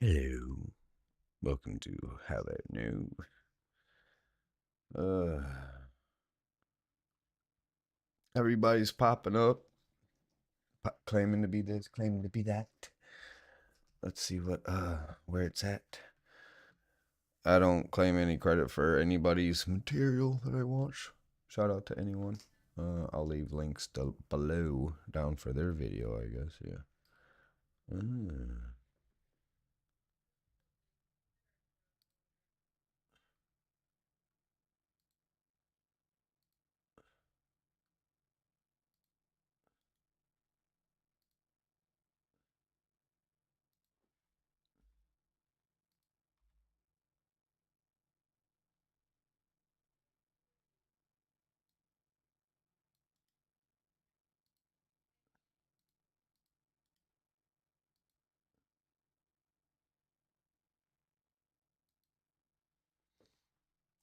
Hello. Welcome to How That New. Everybody's popping up, claiming to be this, claiming to be that. Let's see where it's at. I don't claim any credit for anybody's material that I watch. Shout out to anyone. I'll leave links below down for their video, I guess. Yeah.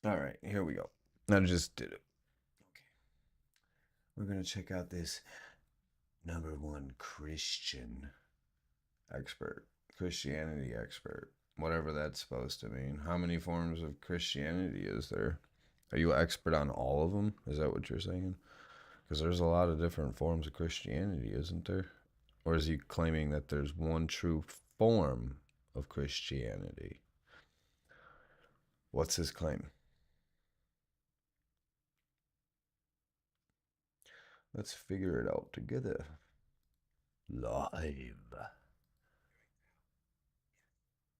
All right, here we go. I just did it. Okay. We're gonna check out this #1 Christian expert, Christianity expert, whatever that's supposed to mean. How many forms of Christianity is there? Are you an expert on all of them? Is that what you're saying? Because there's a lot of different forms of Christianity, isn't there? Or is he claiming that there's one true form of Christianity? What's his claim? Let's figure it out together. Live.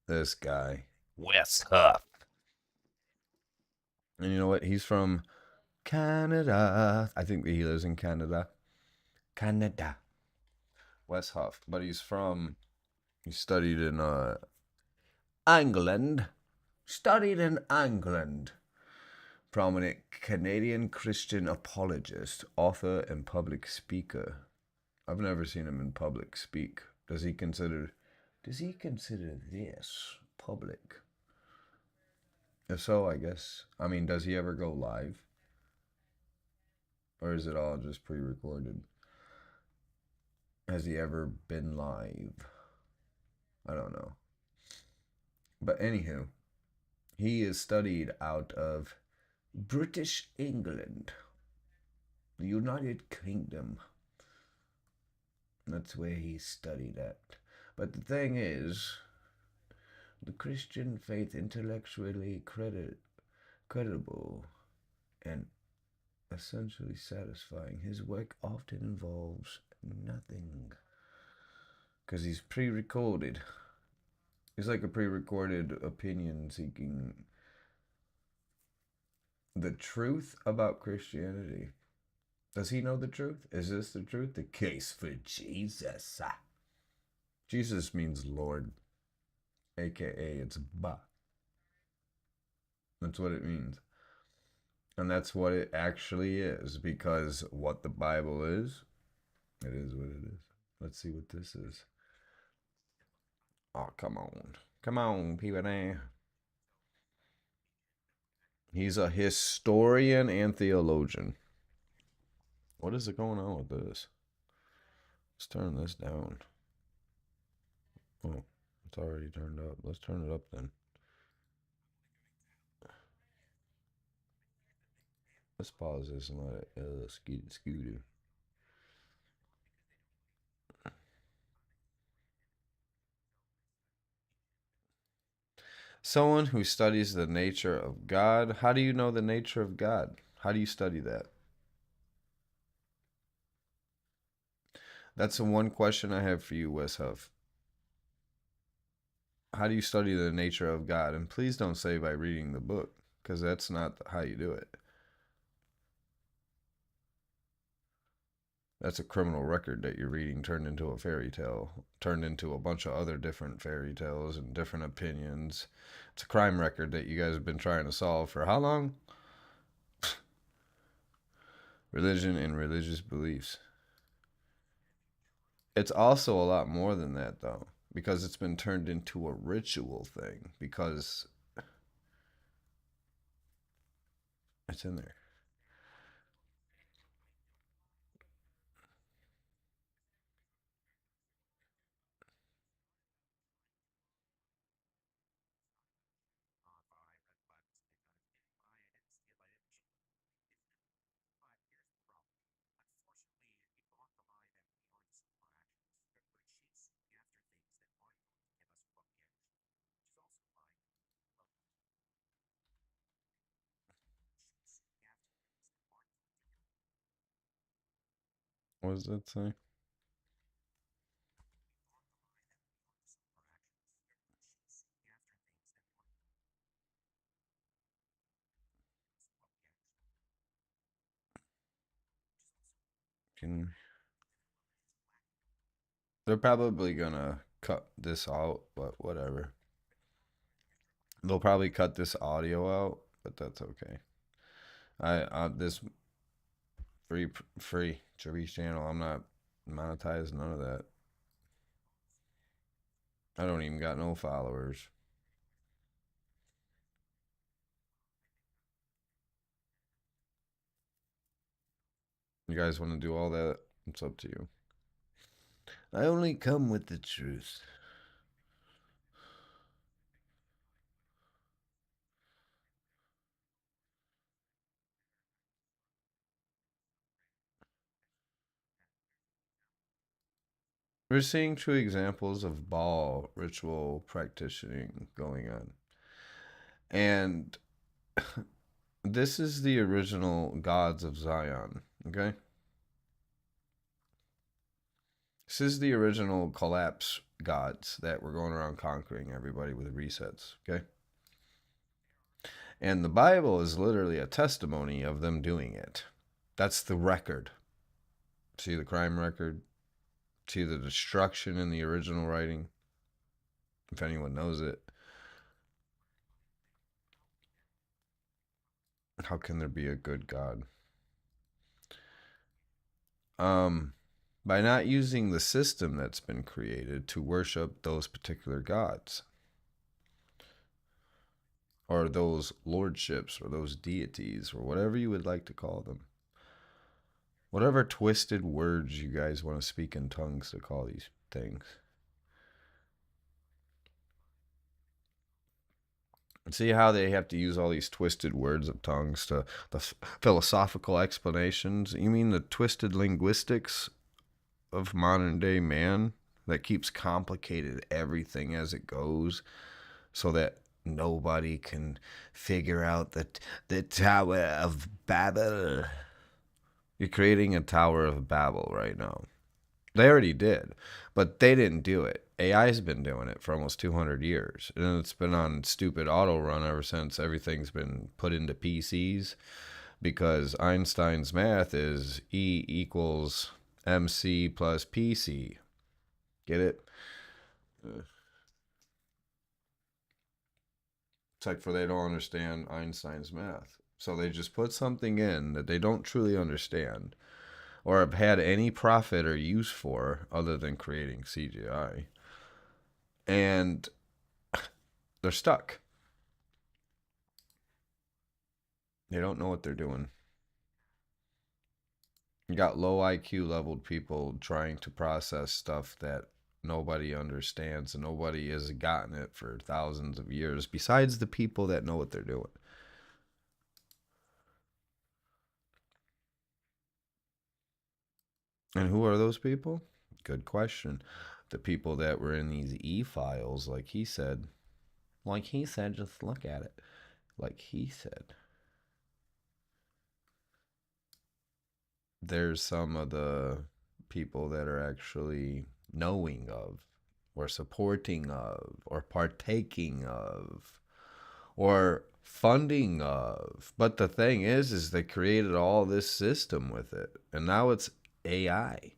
This guy, Wess Huff. And you know what? He's from Canada. I think that he lives in Canada. Canada. Wess Huff. But he studied in England. Studied in England. Prominent Canadian Christian apologist, author, and public speaker. I've never seen him in public speak. Does he consider this public? If so, I guess. I mean, does he ever go live? Or is it all just pre-recorded? Has he ever been live? I don't know. But anywho, he is studied out of British England, the United Kingdom. That's where he studied at. But the thing is, the Christian faith intellectually credible and essentially satisfying. His work often involves nothing. Because he's pre-recorded. He's like a pre-recorded opinion seeking the truth about Christianity. Does he know the truth? Is this the truth? The case for Jesus. Jesus means Lord, aka it's Ba. That's what it means. And that's what it actually is, because what the Bible is, it is what it is. Let's see what this is. Oh, come on. Come on, people there. He's a historian and theologian. What is it going on with this? Let's turn this down. Oh, it's already turned up. Let's turn it up then. Let's pause this and let it scooter. Someone who studies the nature of God. How do you know the nature of God? How do you study that? That's the one question I have for you, Wes Huff. How do you study the nature of God? And please don't say by reading the book, because that's not how you do it. That's a criminal record that you're reading turned into a fairy tale, turned into a bunch of other different fairy tales and different opinions. It's a crime record that you guys have been trying to solve for how long? Religion and religious beliefs. It's also a lot more than that, though, because it's been turned into a ritual thing, because it's in there. What does that say? Can They're probably gonna cut this out, but whatever. They'll probably cut this audio out, but that's okay. This free Cherise channel. I'm not monetized. None of that. I don't even got no followers. You guys want to do all that? It's up to you. I only come with the truth. We're seeing true examples of Baal ritual practicing going on. And this is the original gods of Zion, okay? This is the original collapse gods that were going around conquering everybody with resets, okay? And the Bible is literally a testimony of them doing it. That's the record. See the crime record? See the destruction in the original writing? If anyone knows it. How can there be a good God? By not using the system that's been created to worship those particular gods or those lordships or those deities or whatever you would like to call them. Whatever twisted words you guys want to speak in tongues to call these things. See how they have to use all these twisted words of tongues to the philosophical explanations? You mean the twisted linguistics of modern day man that keeps complicated everything as it goes so that nobody can figure out the Tower of Babel? You're creating a Tower of Babel right now. They already did, but they didn't do it. AI's been doing it for almost 200 years, and it's been on stupid auto run ever since everything's been put into PCs, because Einstein's math is E equals MC plus PC. Get it? It's like for they don't understand Einstein's math. So they just put something in that they don't truly understand or have had any profit or use for other than creating CGI. And they're stuck. They don't know what they're doing. You got low IQ leveled people trying to process stuff that nobody understands, and nobody has gotten it for thousands of years besides the people that know what they're doing. And who are those people? Good question. The people that were in these e-files, like he said. Like he said, just look at it. Like he said. There's some of the people that are actually knowing of, or supporting of, or partaking of, or funding of. But the thing is they created all this system with it, and now it's AI.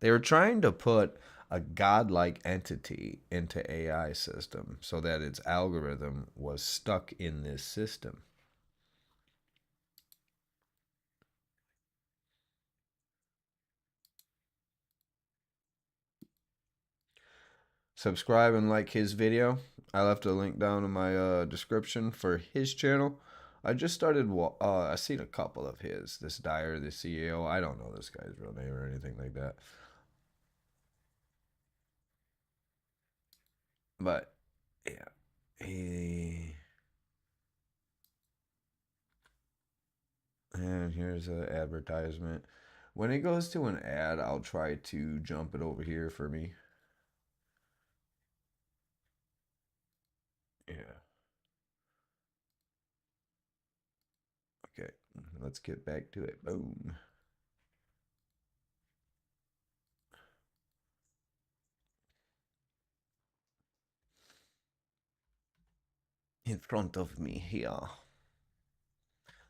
They were trying to put a godlike entity into AI system so that its algorithm was stuck in this system. Subscribe and like his video. I left a link down in my description for his channel. I just started, I seen a couple of his. This Dyer, the CEO. I don't know this guy's real name or anything like that. But, yeah. And here's an advertisement. When it goes to an ad, I'll try to jump it over here for me. Yeah. Okay. Let's get back to it. Boom. in front of me here.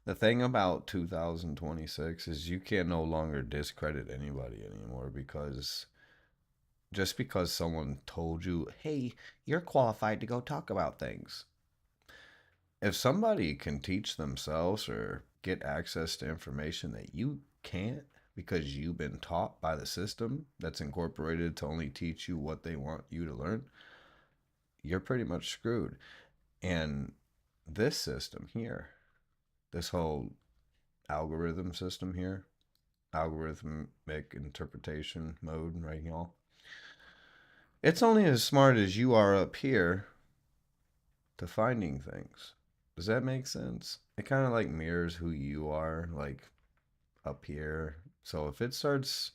The thing about 2026 is you can no longer discredit anybody anymore because just because someone told you, hey, you're qualified to go talk about things. If somebody can teach themselves or get access to information that you can't because you've been taught by the system that's incorporated to only teach you what they want you to learn, you're pretty much screwed. And this system here, this whole algorithm system here, algorithmic interpretation mode right now, it's only as smart as you are up here to finding things. Does that make sense? It kind of like mirrors who you are, like up here. So if it starts,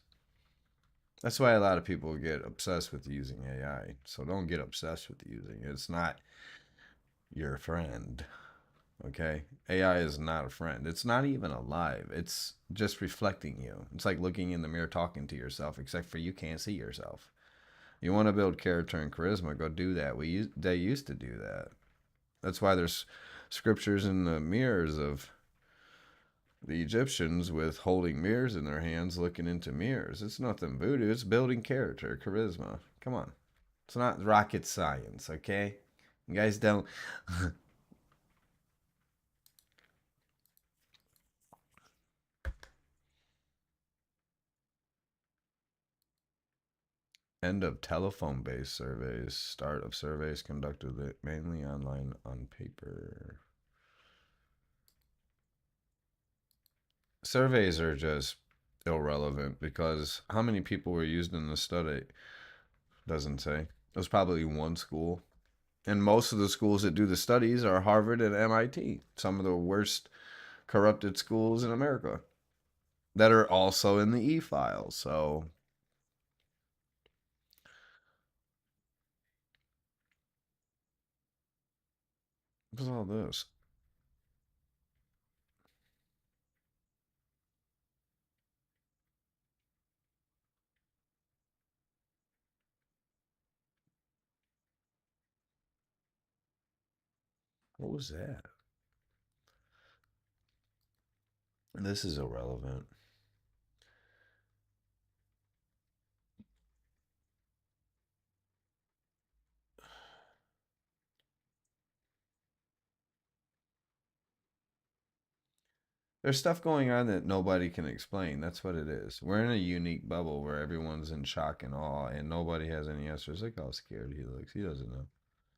that's why a lot of people get obsessed with using AI. So don't get obsessed with using it. It's not your friend. Okay? AI is not a friend. It's not even alive. It's just reflecting you. It's like looking in the mirror talking to yourself, except for you can't see yourself. You want to build character and charisma, go do that. They used to do that. That's why there's scriptures in the mirrors of the Egyptians with holding mirrors in their hands, looking into mirrors. It's nothing voodoo. It's building character, charisma. Come on. It's not rocket science, okay? You guys don't. End of telephone based surveys. Start of surveys conducted mainly online on paper. Surveys are just irrelevant because how many people were used in the study doesn't say. It was probably one school. And most of the schools that do the studies are Harvard and MIT, some of the worst corrupted schools in America that are also in the e-files. So, what's all this? What was that? This is irrelevant. There's stuff going on that nobody can explain. That's what it is. We're in a unique bubble where everyone's in shock and awe, and nobody has any answers. Look how scared he looks. He doesn't know.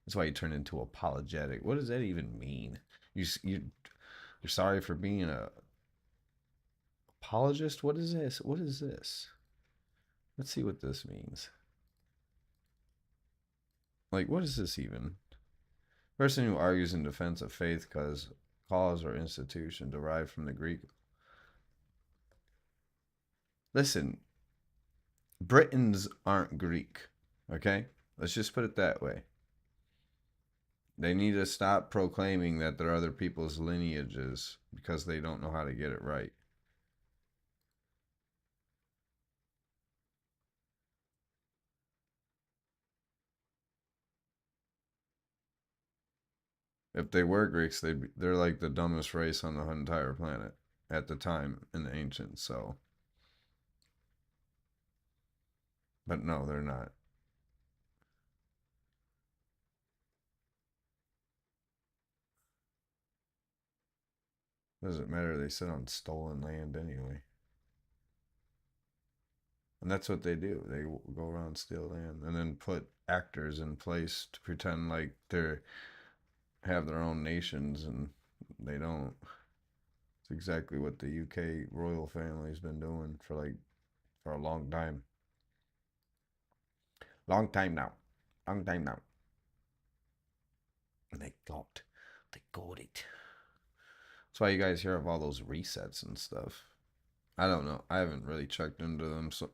That's why he turned into apologetic. What does that even mean? You're sorry for being a apologist. What is this? What is this? Let's see what this means. Like, what is this even? Person who argues in defense of faith cause or institution derived from the Greek. Listen, Britons aren't Greek, okay? Let's just put it that way. They need to stop proclaiming that they're other people's lineages because they don't know how to get it right. If they were Greeks, they're like the dumbest race on the entire planet at the time in the ancients. So, but no, they're not. Doesn't matter. They sit on stolen land anyway. And that's what they do. They go around steal land and then put actors in place to pretend like they're have their own nations and they don't. It's exactly what the UK royal family's been doing for a long time. Long time now. Long time now. And they got it. That's why you guys hear of all those resets and stuff. I don't know. I haven't really checked into them. So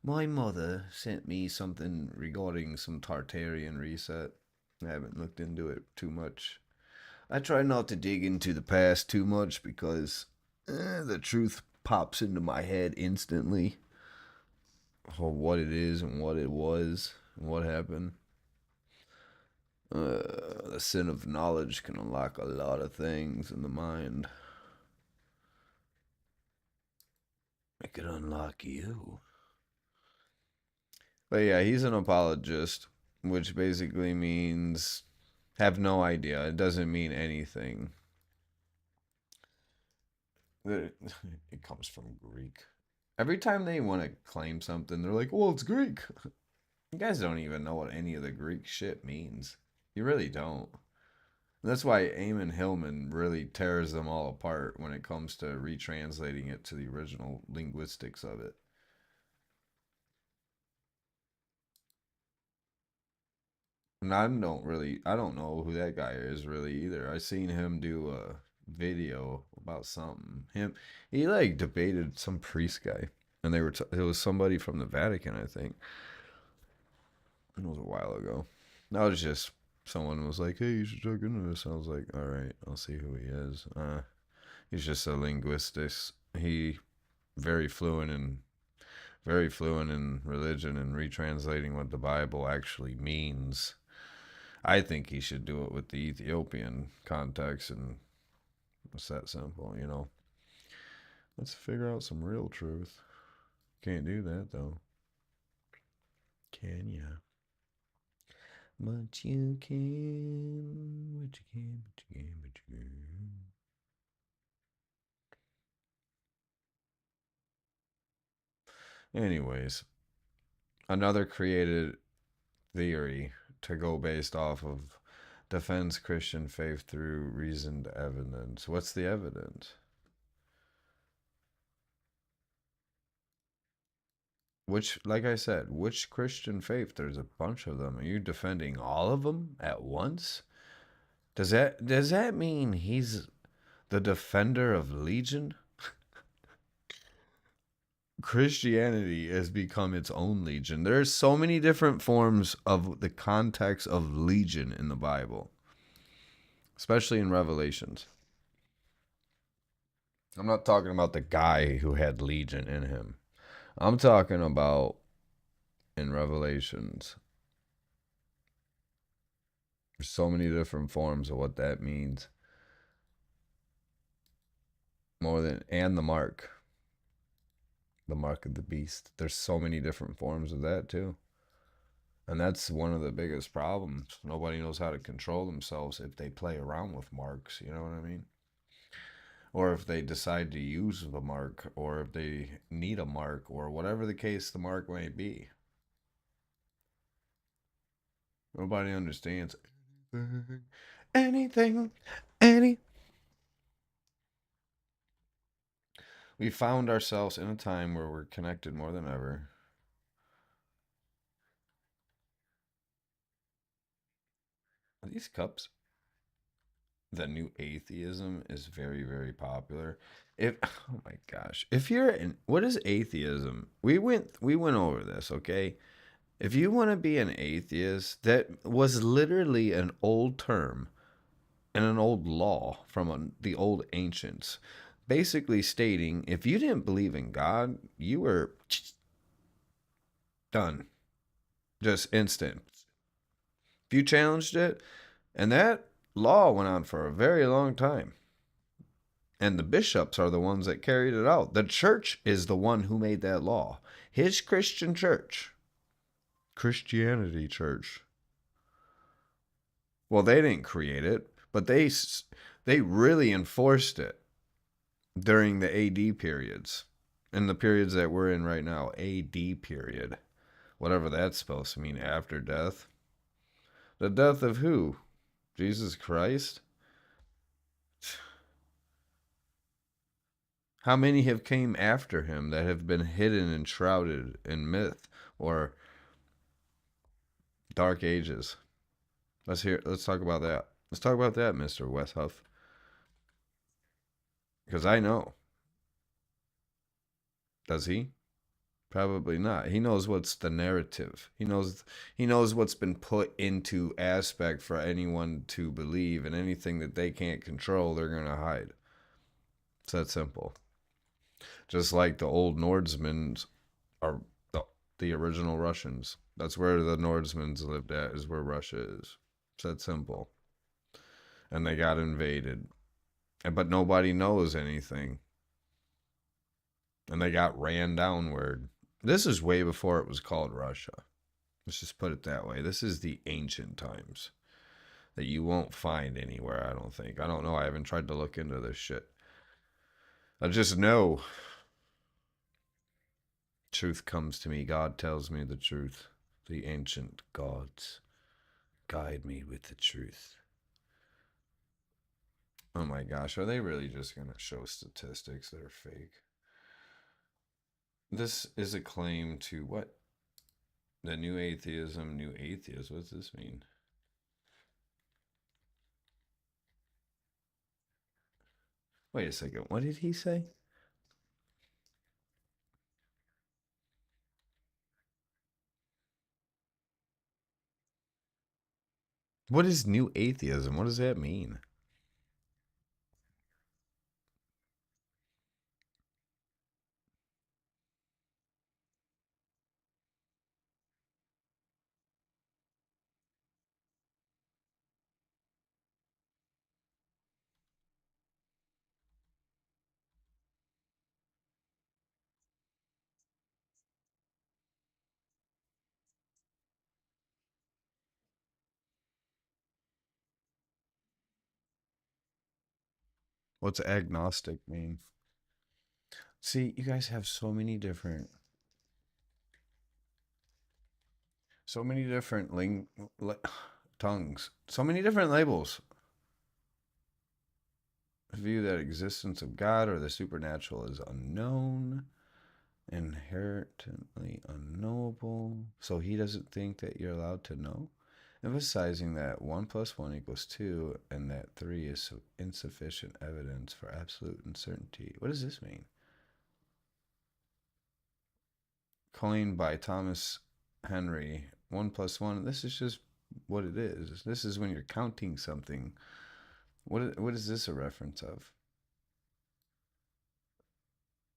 my mother sent me something regarding some Tartarian reset. I haven't looked into it too much. I try not to dig into the past too much because the truth pops into my head instantly of what it is and what it was and what happened. The sin of knowledge can unlock a lot of things in the mind. It could unlock you. But yeah, he's an apologist, which basically means have no idea. It doesn't mean anything. It comes from Greek. Every time they want to claim something, they're like, well, it's Greek. You guys don't even know what any of the Greek shit means. You really don't. That's why Eamon Hillman really tears them all apart when it comes to retranslating it to the original linguistics of it. And I don't know who that guy is really either. I seen him do a video about something. He like debated some priest guy, and it was somebody from the Vatican, I think. It was a while ago. That was just someone was like, "Hey, you should check into this." I was like, "All right, I'll see who he is." He's just a linguist. He very fluent in very fluent in religion and retranslating what the Bible actually means. I think he should do it with the Ethiopian context, and it's that simple, you know. Let's figure out some real truth. Can't do that though. Can ya? But you can, but you can, but you can, but you can. Anyways, another created theory to go based off of defends Christian faith through reasoned evidence. What's the evidence? Which, like I said, which Christian faith? There's a bunch of them. Are you defending all of them at once? Does that mean he's the defender of Legion? Christianity has become its own legion. There's so many different forms of the context of legion in the Bible, especially in Revelations. I'm not talking about the guy who had legion in him. I'm talking about in Revelations. There's so many different forms of what that means. And the mark. The mark of the beast. There's so many different forms of that too. And that's one of the biggest problems. Nobody knows how to control themselves if they play around with marks, you know what I mean? Or if they decide to use the mark, or if they need a mark, or whatever the case the mark may be. Nobody understands anything, any. We found ourselves in a time where we're connected more than ever. Are these cups? The new atheism is very, very popular. If oh my gosh, if you're in what is atheism? We went over this, okay? If you want to be an atheist, that was literally an old term and an old law from the old ancients, basically stating if you didn't believe in God, you were done, just instant. If you challenged it, and that law went on for a very long time. And the bishops are the ones that carried it out. The church is the one who made that law. His Christian church. Christianity church. Well, they didn't create it, but they really enforced it during the AD periods. In the periods that we're in right now, AD period. Whatever that's supposed to mean, after death. The death of who? Jesus Christ? How many have came after him that have been hidden and shrouded in myth or dark ages? Let's talk about that. Let's talk about that, Mr. Wess Huff. Because I know. Does he? Probably not. He knows what's the narrative. He knows what's been put into aspect for anyone to believe, and anything that they can't control, they're gonna hide. It's that simple. Just like the old Nordsmen are the original Russians. That's where the Nordsmen lived at, is where Russia is. It's that simple. And they got invaded. But nobody knows anything. And they got ran downward. This is way before it was called Russia. Let's just put it that way. This is the ancient times that you won't find anywhere, I don't think. I don't know. I haven't tried to look into this shit. I just know truth comes to me. God tells me the truth. The ancient gods guide me with the truth. Oh my gosh, are they really just going to show statistics that are fake? This is a claim to what? The new atheism, new atheist. What does this mean? Wait a second. What did he say? What is new atheism? What does that mean? What's agnostic mean? See, you guys have so many different tongues, so many different labels. View that existence of God or the supernatural is unknown, inherently unknowable. So he doesn't think that you're allowed to know, emphasizing that 1 + 1 = 2 and that 3 is insufficient evidence for absolute uncertainty. What does this mean? Coined by Thomas Henry, 1 + 1. This is just what it is. This is when you're counting something. What is this a reference of?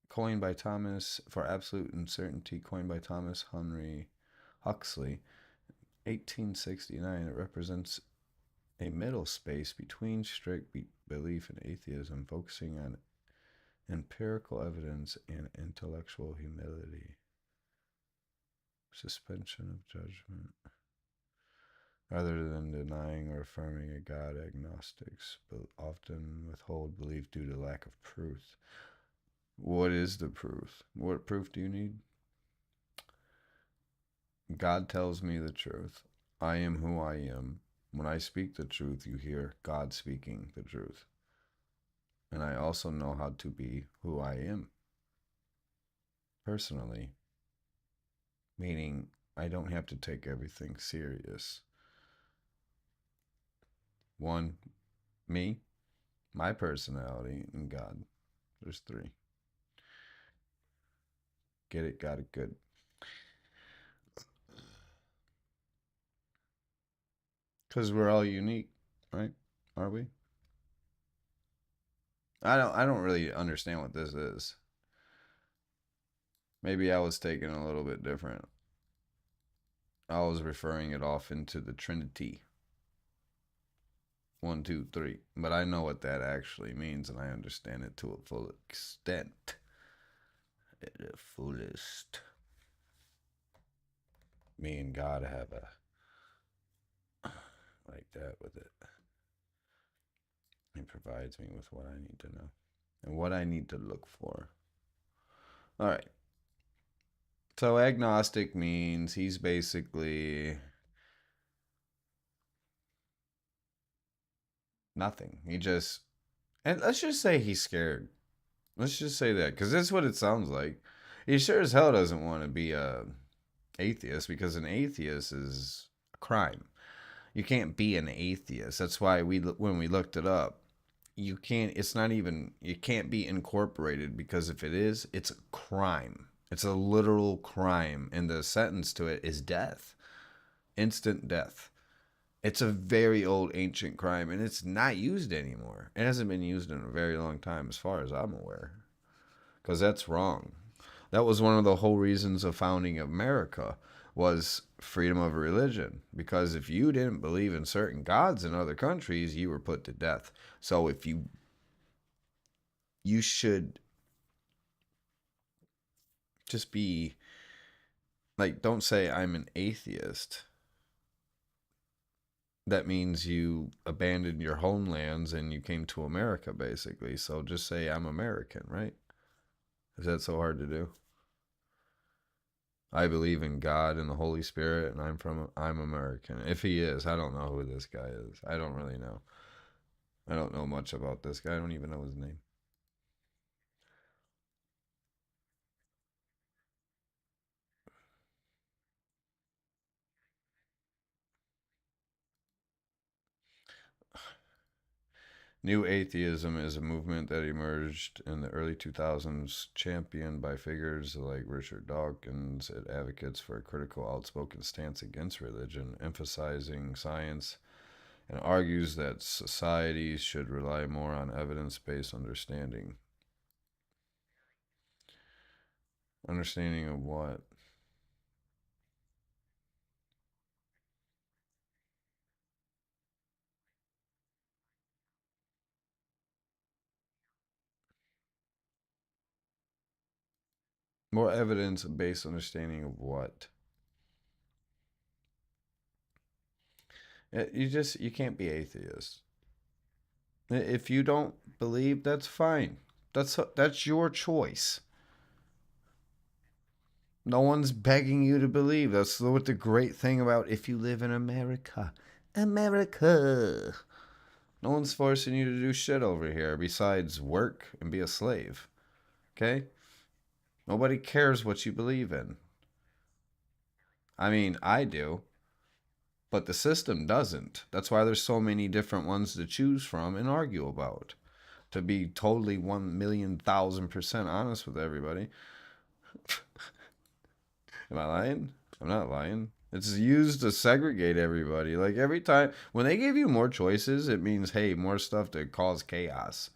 Coined by Thomas for absolute uncertainty. Coined by Thomas Henry Huxley, 1869. It represents a middle space between strict belief and atheism, focusing on empirical evidence and intellectual humility. Suspension of judgment. Rather than denying or affirming a God, agnostics often withhold belief due to lack of proof. What is the proof? What proof do you need? God tells me the truth. I am who I am. When I speak the truth, you hear God speaking the truth. And I also know how to be who I am personally, meaning I don't have to take everything serious. One, me, my personality, and God. There's 3. Get it, got it, good. Because we're all unique, right? Are we? I don't really understand what this is. Maybe I was taken a little bit different. I was referring it off into the trinity. 1, 2, 3. But I know what that actually means, and I understand it to a full extent. At the fullest. Me and God have a like that with it. He provides me with what I need to know and what I need to look for. All right. So agnostic means he's basically nothing. He just, and let's just say he's scared. Let's just say that, because that's what it sounds like. He sure as hell doesn't want to be a atheist, because an atheist is a crime. You can't be an atheist. That's why when we looked it up, you can't. It's not even. You can't be incorporated, because if it is, it's a crime. It's a literal crime, and the sentence to it is death, instant death. It's a very old ancient crime, and it's not used anymore. It hasn't been used in a very long time, as far as I'm aware, because that's wrong. That was one of the whole reasons of founding America, was freedom of religion. Because if you didn't believe in certain gods in other countries, you were put to death. So if you should just be like, don't say I'm an atheist. That means you abandoned your homelands and you came to America, basically. So just say I'm American, right? Is that so hard to do? I believe in God and the Holy Spirit, and I'm American. If he is, I don't know who this guy is. I don't really know. I don't know much about this guy. I don't even know his name. New atheism is a movement that emerged in the early 2000s, championed by figures like Richard Dawkins. It advocates for a critical, outspoken stance against religion, emphasizing science, and argues that societies should rely more on evidence based understanding. Understanding of what? More evidence based understanding of what? You can't be atheist. If you don't believe, that's fine. That's your choice. No one's begging you to believe. That's what the great thing about if you live in America. America. No one's forcing you to do shit over here besides work and be a slave. Okay? Nobody cares what you believe in. I mean, I do, but the system doesn't. That's why there's so many different ones to choose from and argue about. To be totally 1,000,000% honest with everybody. Am I lying? I'm not lying. It's used to segregate everybody. Like every time when they give you more choices, it means hey, more stuff to cause chaos.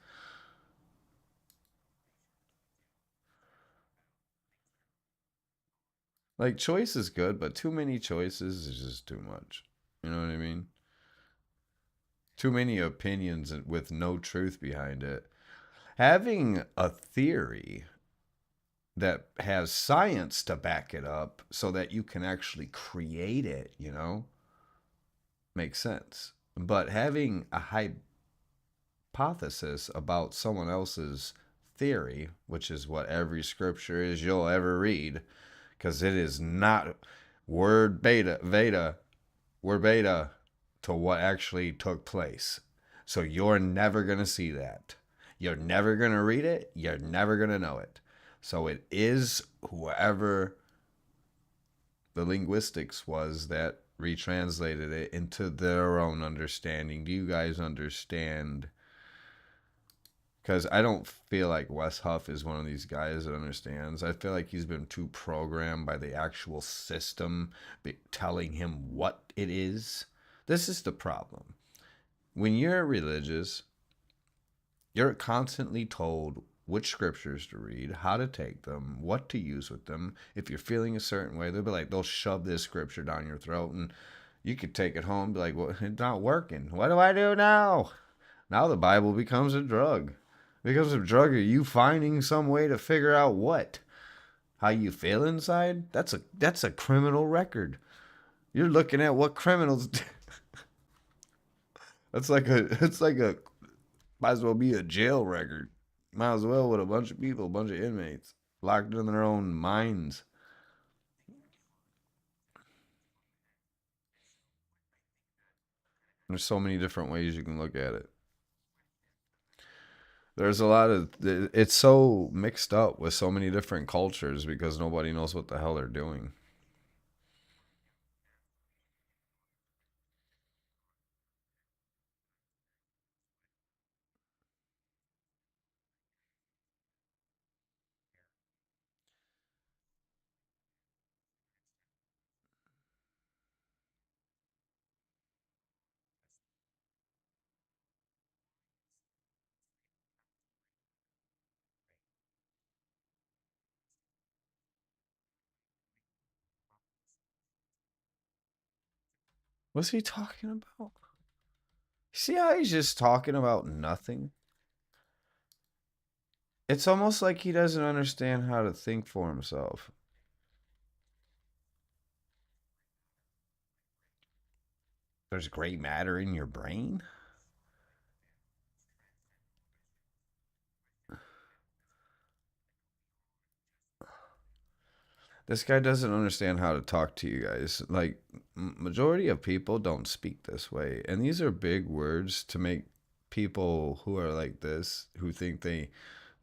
Like choice is good, but too many choices is just too much. You know what I mean? Too many opinions with no truth behind it. Having a theory that has science to back it up so that you can actually create it, makes sense. But having a hypothesis about someone else's theory, which is what every scripture is you'll ever read, because it is not word beta to what actually took place. So you're never going to see that. You're never going to read it. You're never going to know it. So it is whoever the linguistics was that retranslated it into their own understanding. Do you guys understand? Because I don't feel like Wes Huff is one of these guys that understands. I feel like he's been too programmed by the actual system telling him what it is. This is the problem. When you're religious, you're constantly told which scriptures to read, how to take them, what to use with them. If you're feeling a certain way, they'll shove this scripture down your throat, and you could take it home and be like, well, it's not working. What do I do now? Now the Bible becomes a drug. It becomes a drug of you finding some way to figure out what? How you feel inside? That's a criminal record. You're looking at what criminals that's like a might as well be a jail record. Might as well with a bunch of people, a bunch of inmates locked in their own minds. There's so many different ways you can look at it. There's a lot of it's so mixed up with so many different cultures because nobody knows what the hell they're doing. What's he talking about? See how he's just talking about nothing? It's almost like he doesn't understand how to think for himself. There's gray matter in your brain? This guy doesn't understand how to talk to you guys. Like, majority of people don't speak this way. And these are big words to make people who are like this, who think they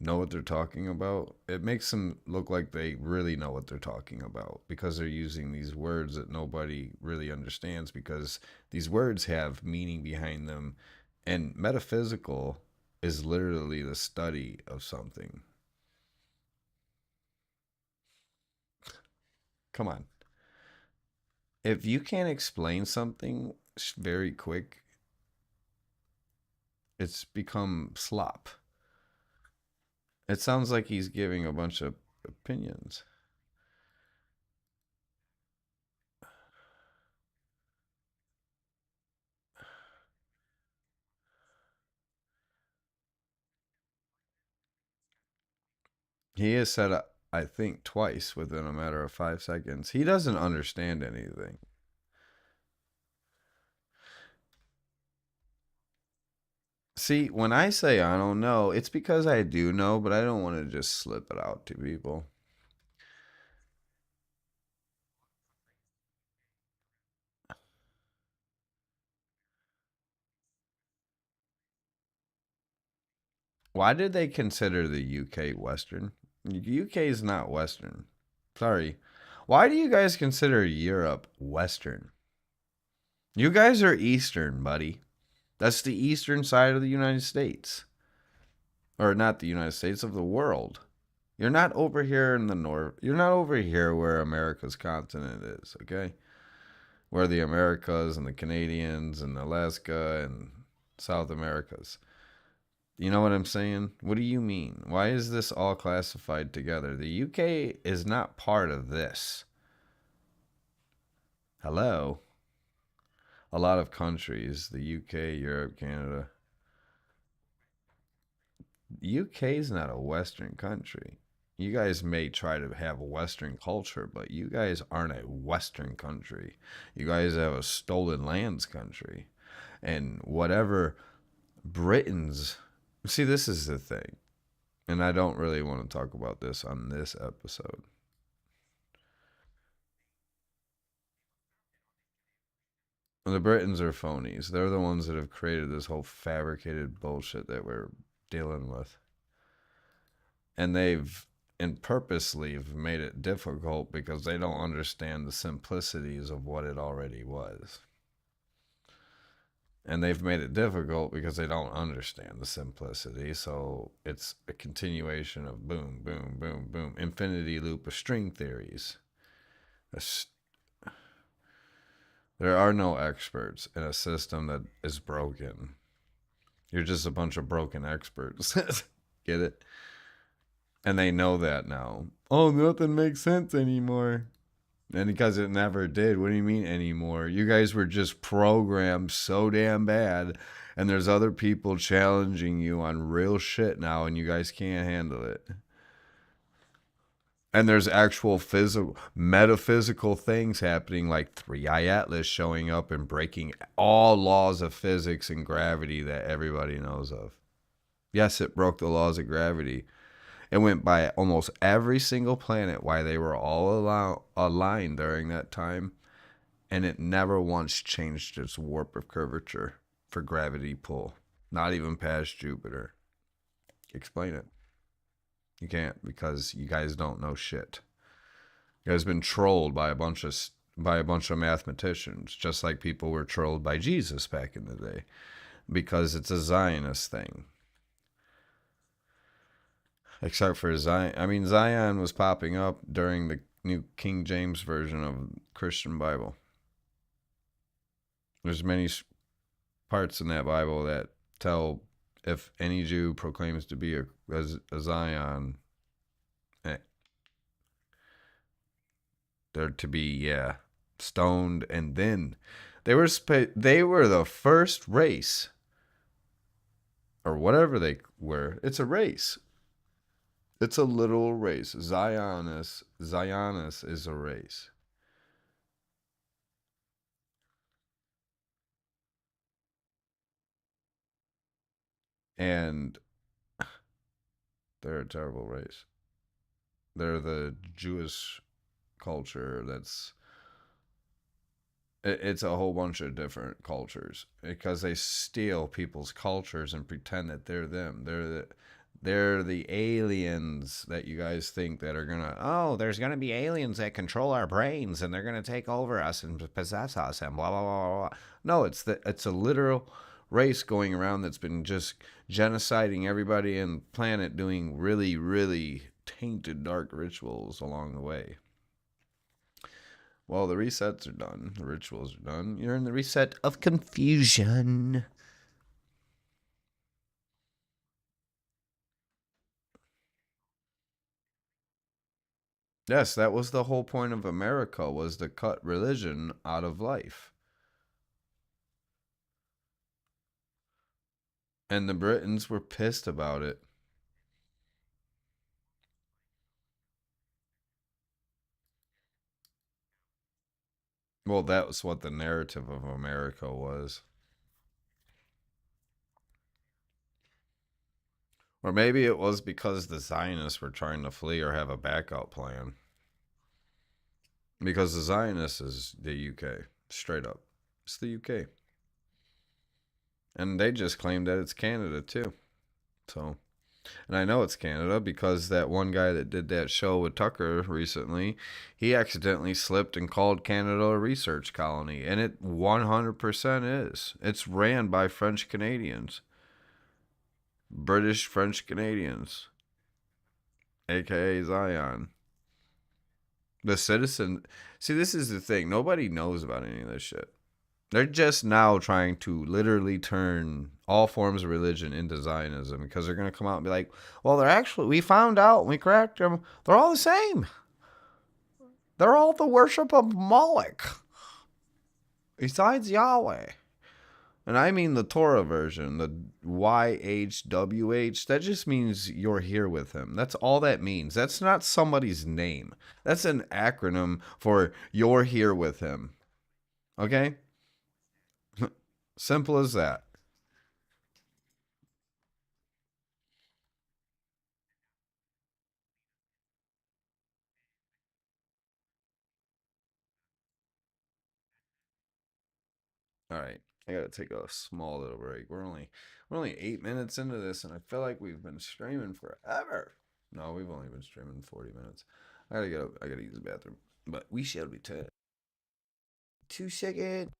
know what they're talking about, it makes them look like they really know what they're talking about because they're using these words that nobody really understands because these words have meaning behind them. And metaphysical is literally the study of something. Come on. If you can't explain something very quick, it's become slop. It sounds like he's giving a bunch of opinions. He has said, I think, twice within a matter of 5 seconds. He doesn't understand anything. See, when I say I don't know, it's because I do know, but I don't want to just slip it out to people. Why did they consider the UK Western? UK is not Western. Sorry. Why do you guys consider Europe Western? You guys are Eastern, buddy. That's the eastern side of the United States. Or not the United States, of the world. You're not over here in the north. You're not over here where America's continent is, okay? Where the Americas and the Canadians and Alaska and South Americas. You know what I'm saying? What do you mean? Why is this all classified together? The UK is not part of this. Hello? A lot of countries, the UK, Europe, Canada. UK is not a Western country. You guys may try to have a Western culture, but you guys aren't a Western country. You guys have a stolen lands country. And whatever Britons. See, this is the thing. And I don't really want to talk about this on this episode. The Britons are phonies. They're the ones that have created this whole fabricated bullshit that we're dealing with. And they've and purposely have made it difficult because they don't understand the simplicities of what it already was. And they've made it difficult because they don't understand the simplicity. So it's a continuation of boom, boom, boom, boom, infinity loop of string theories. There are no experts in a system that is broken. You're just a bunch of broken experts. Get it? And they know that now. Oh, nothing makes sense anymore. And because it never did. What do you mean anymore? You guys were just programmed so damn bad. And there's other people challenging you on real shit now, and you guys can't handle it. And there's actual physical, metaphysical things happening, like 3i Atlas showing up and breaking all laws of physics and gravity that everybody knows of. Yes, it broke the laws of gravity. It went by almost every single planet while they were all aligned during that time, and it never once changed its warp of curvature for gravity pull, not even past Jupiter. Explain it. You can't because you guys don't know shit. You guys been trolled by a bunch of mathematicians, just like people were trolled by Jesus back in the day, because it's a Zionist thing. Except for Zion. I mean, Zion was popping up during the New King James Version of Christian Bible. There's many parts in that Bible that tell if any Jew proclaims to be a Zion, they're to be, stoned. And then They were the first race, or whatever they were. It's a race. It's a literal race. Zionist is a race. And they're a terrible race. They're the Jewish culture that's it's a whole bunch of different cultures because they steal people's cultures and pretend that they're them. They're the aliens that you guys think that are gonna, oh, there's gonna be aliens that control our brains and they're gonna take over us and possess us and blah blah blah blah. No, it's a literal race going around that's been just genociding everybody in the planet, doing really really tainted dark rituals along the way. Well, the resets are done. The rituals are done. You're in the reset of confusion. Yes, that was the whole point of America, was to cut religion out of life. And the Britons were pissed about it. Well, that was what the narrative of America was. Or maybe it was because the Zionists were trying to flee or have a backup plan. Because the Zionists is the UK, straight up. It's the UK. And they just claimed that it's Canada too. So, and I know it's Canada because that one guy that did that show with Tucker recently, he accidentally slipped and called Canada a research colony. And it 100% is. It's ran by French Canadians, British French Canadians, aka Zion. The citizen. See, this is the thing. Nobody knows about any of this shit. They're just now trying to literally turn all forms of religion into Zionism because they're going to come out and be like, well, they're actually, we found out, we cracked them, they're all the same. They're all the worship of Moloch, besides Yahweh. And I mean the Torah version, the YHWH. That just means you're here with him. That's all that means. That's not somebody's name. That's an acronym for you're here with him. Okay? Simple as that. All right, I gotta take a small little break. We're only 8 minutes into this, and I feel like we've been streaming forever. No, we've only been streaming 40 minutes. I gotta go. I gotta use the bathroom, but we shall be 2 seconds.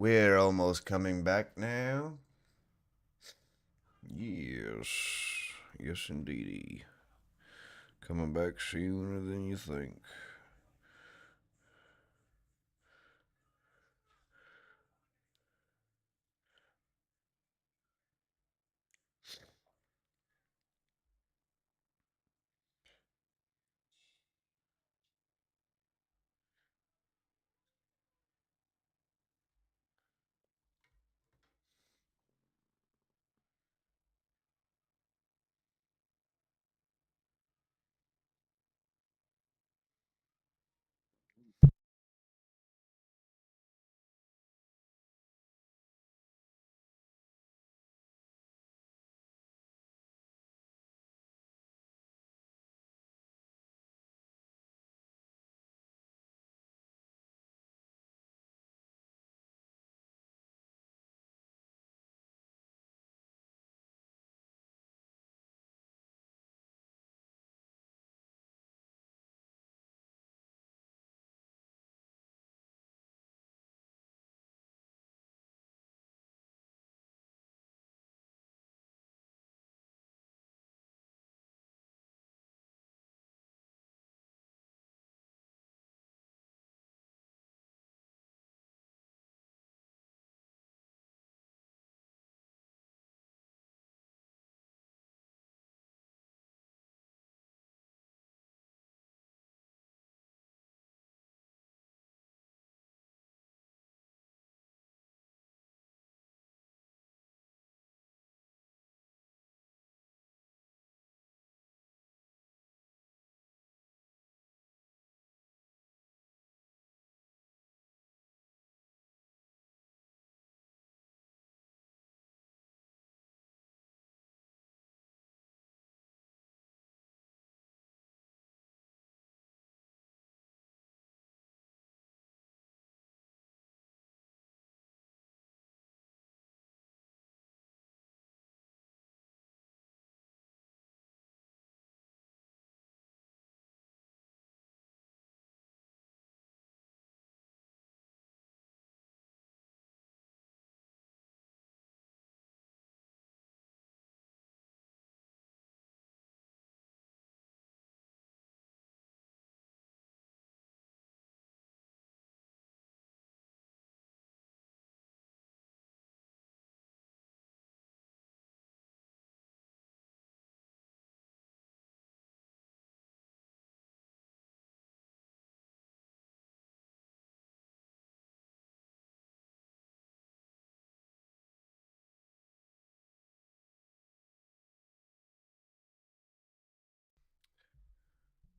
We're almost coming back now. Yes. Yes, indeedy. Coming back sooner than you think.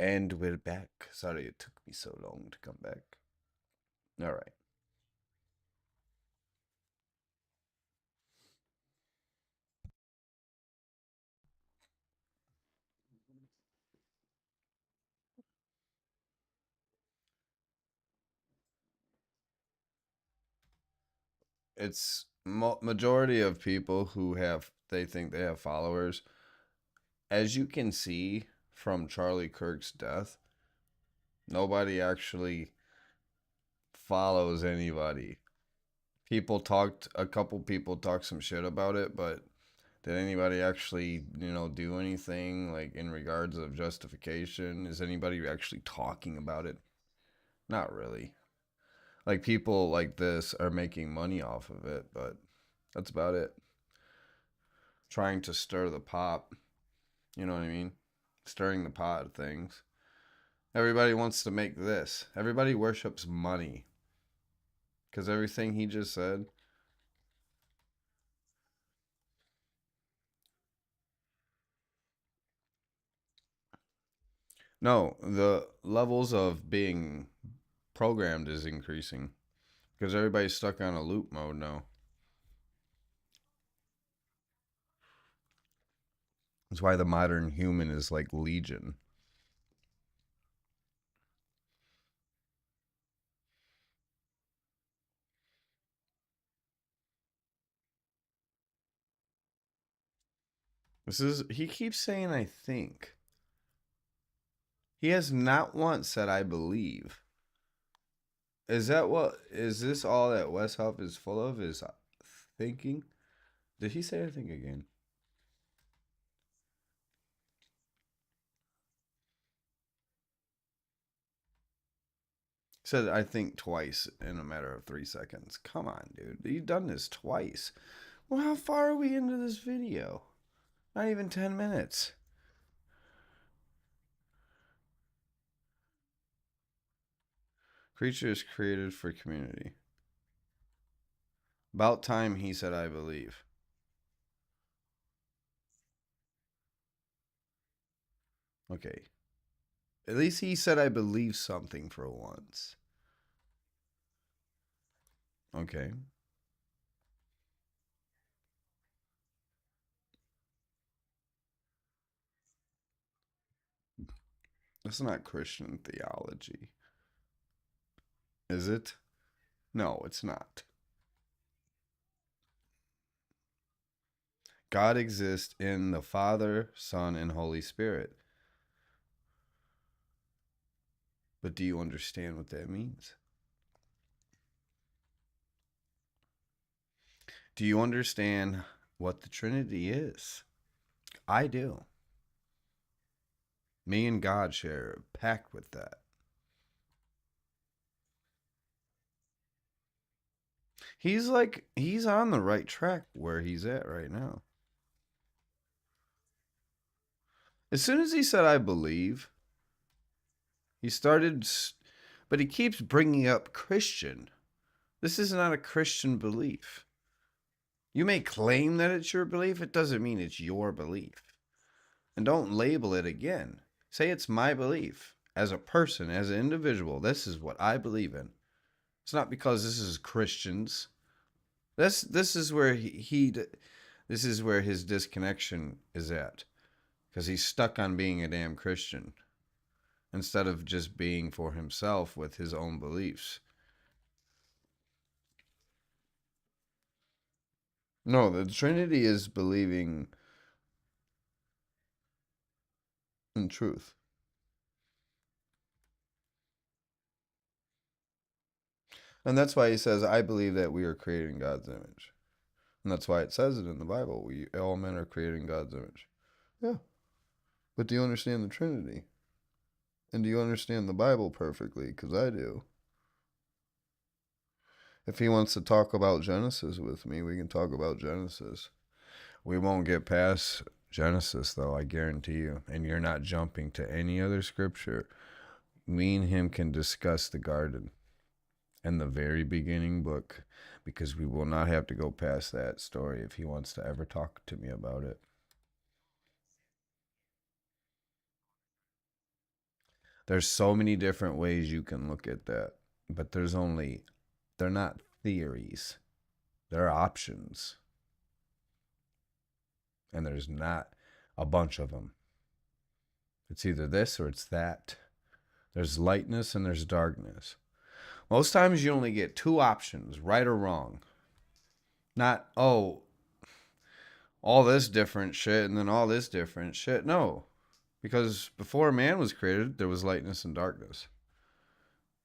And we're back. Sorry it took me so long to come back. All right. It's majority of people who they think they have followers. As you can see from Charlie Kirk's death, nobody actually follows anybody. A couple people talked some shit about it, but did anybody actually, do anything like in regards of justification? Is anybody actually talking about it? Not really. Like people like this are making money off of it, but that's about it. Trying to stir the pot, you know what I mean? Stirring the pot of things. Everybody wants to make this. Everybody worships money because everything he just said. No, the levels of being programmed is increasing because everybody's stuck on a loop mode now. That's why the modern human is like legion. He keeps saying, I think. He has not once said, I believe. Is that what is this all that Wes Huff is full of? Is thinking? Did he say anything again? He said I think twice in a matter of 3 seconds. Come on, dude. You've done this twice. Well, how far are we into this video? Not even 10 minutes. Creature is created for community. About time he said I believe. Okay. At least he said I believe something for once. Okay. That's not Christian theology. Is it? No, it's not. God exists in the Father, Son, and Holy Spirit. But do you understand what that means? Do you understand what the Trinity is? I do. Me and God share a pact with that. He's on the right track where he's at right now. As soon as he said, I believe, he started, but he keeps bringing up Christian. This is not a Christian belief. You may claim that it's your belief, it doesn't mean it's your belief. And don't label it again. Say it's my belief as a person, as an individual. This is what I believe in. It's not because this is Christians. This is where this is where his disconnection is at, because he's stuck on being a damn Christian instead of just being for himself with his own beliefs. No, the Trinity is believing in truth. And that's why he says, I believe that we are created in God's image. And that's why it says it in the Bible. All men are created in God's image. Yeah. But do you understand the Trinity? And do you understand the Bible perfectly? Because I do. If he wants to talk about Genesis with me, we can talk about Genesis. We won't get past Genesis, though, I guarantee you. And you're not jumping to any other scripture. Me and him can discuss the garden and the very beginning book, because we will not have to go past that story if he wants to ever talk to me about it. There's so many different ways you can look at that, but they're not theories. They're options. And there's not a bunch of them. It's either this or it's that. There's lightness and there's darkness. Most times you only get two options, right or wrong. Not, oh, all this different shit and then all this different shit. No. Because before man was created, there was lightness and darkness.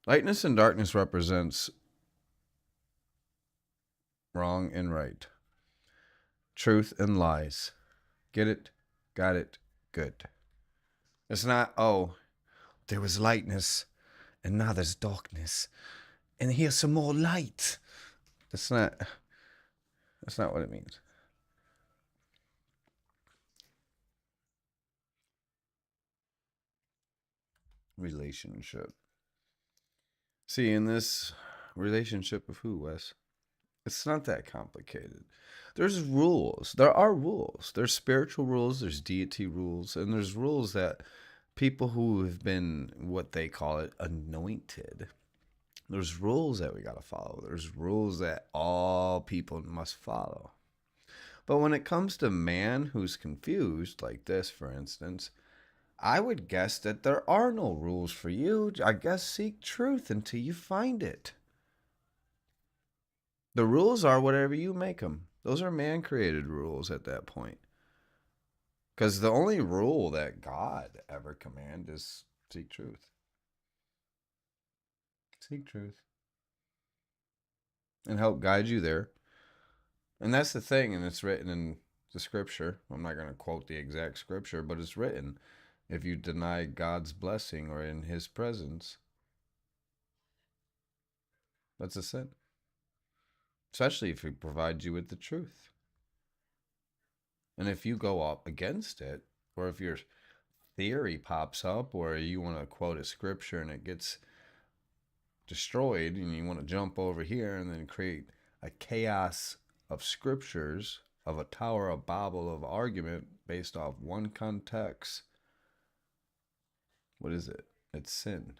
Lightness and darkness represents wrong and right, truth and lies. Get it? Got it? Good. It's not, oh, there was lightness and now there's darkness and here's some more light. That's not what it means. Relationship. See, in this relationship of who, Wes? It's not that complicated. There's rules. There are rules. There's spiritual rules, there's deity rules, and there's rules that people who have been, what they call it, anointed. There's rules that we got to follow. There's rules that all people must follow. But when it comes to man who's confused, like this, for instance, I would guess that there are no rules for you. I guess seek truth until you find it. The rules are whatever you make them. Those are man created rules at that point. Because the only rule that God ever commanded is seek truth. Seek truth. and help guide you there. And that's the thing, and it's written in the scripture. I'm not going to quote the exact scripture, but it's written. If you deny God's blessing or in his presence, that's a sin. Especially if he provides you with the truth. And if you go up against it, or if your theory pops up, or you want to quote a scripture and it gets destroyed, and you want to jump over here and then create a chaos of scriptures, of a Tower of Babel of argument based off one context, what is it? It's sin.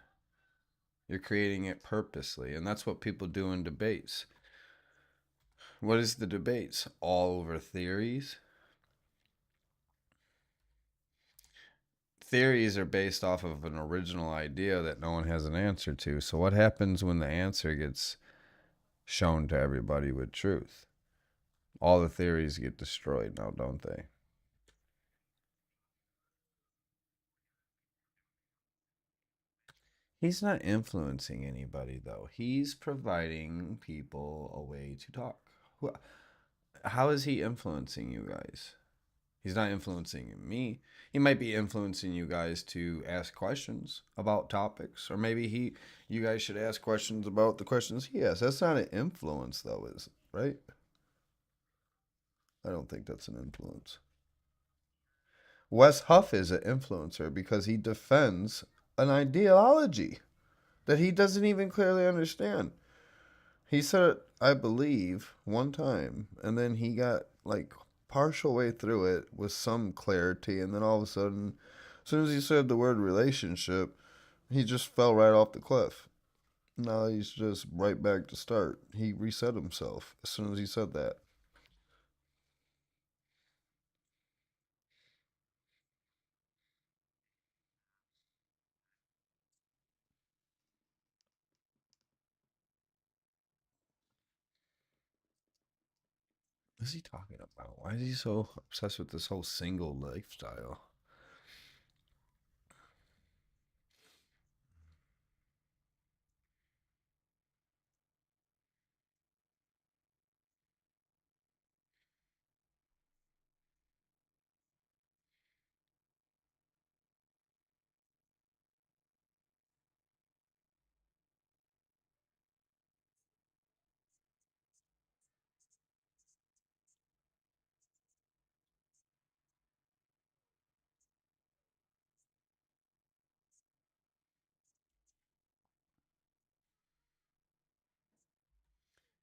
You're creating it purposely, and that's what people do in debates. What is the debates? All over theories. Theories are based off of an original idea that no one has an answer to. So what happens when the answer gets shown to everybody with truth? All the theories get destroyed now, don't they? He's not influencing anybody, though. He's providing people a way to talk. How is he influencing you guys? He's not influencing me. He might be influencing you guys to ask questions about topics, or maybe you guys should ask questions about the questions he asks. That's not an influence, though, is it? Right? I don't think that's an influence. Wes Huff is an influencer because he defends an ideology that he doesn't even clearly understand. He said it, I believe, one time, and then he got like partial way through it with some clarity, and then all of a sudden, as soon as he said the word relationship, he just fell right off the cliff. Now he's just right back to start. He reset himself as soon as he said that. What is he talking about? Why is he so obsessed with this whole single lifestyle?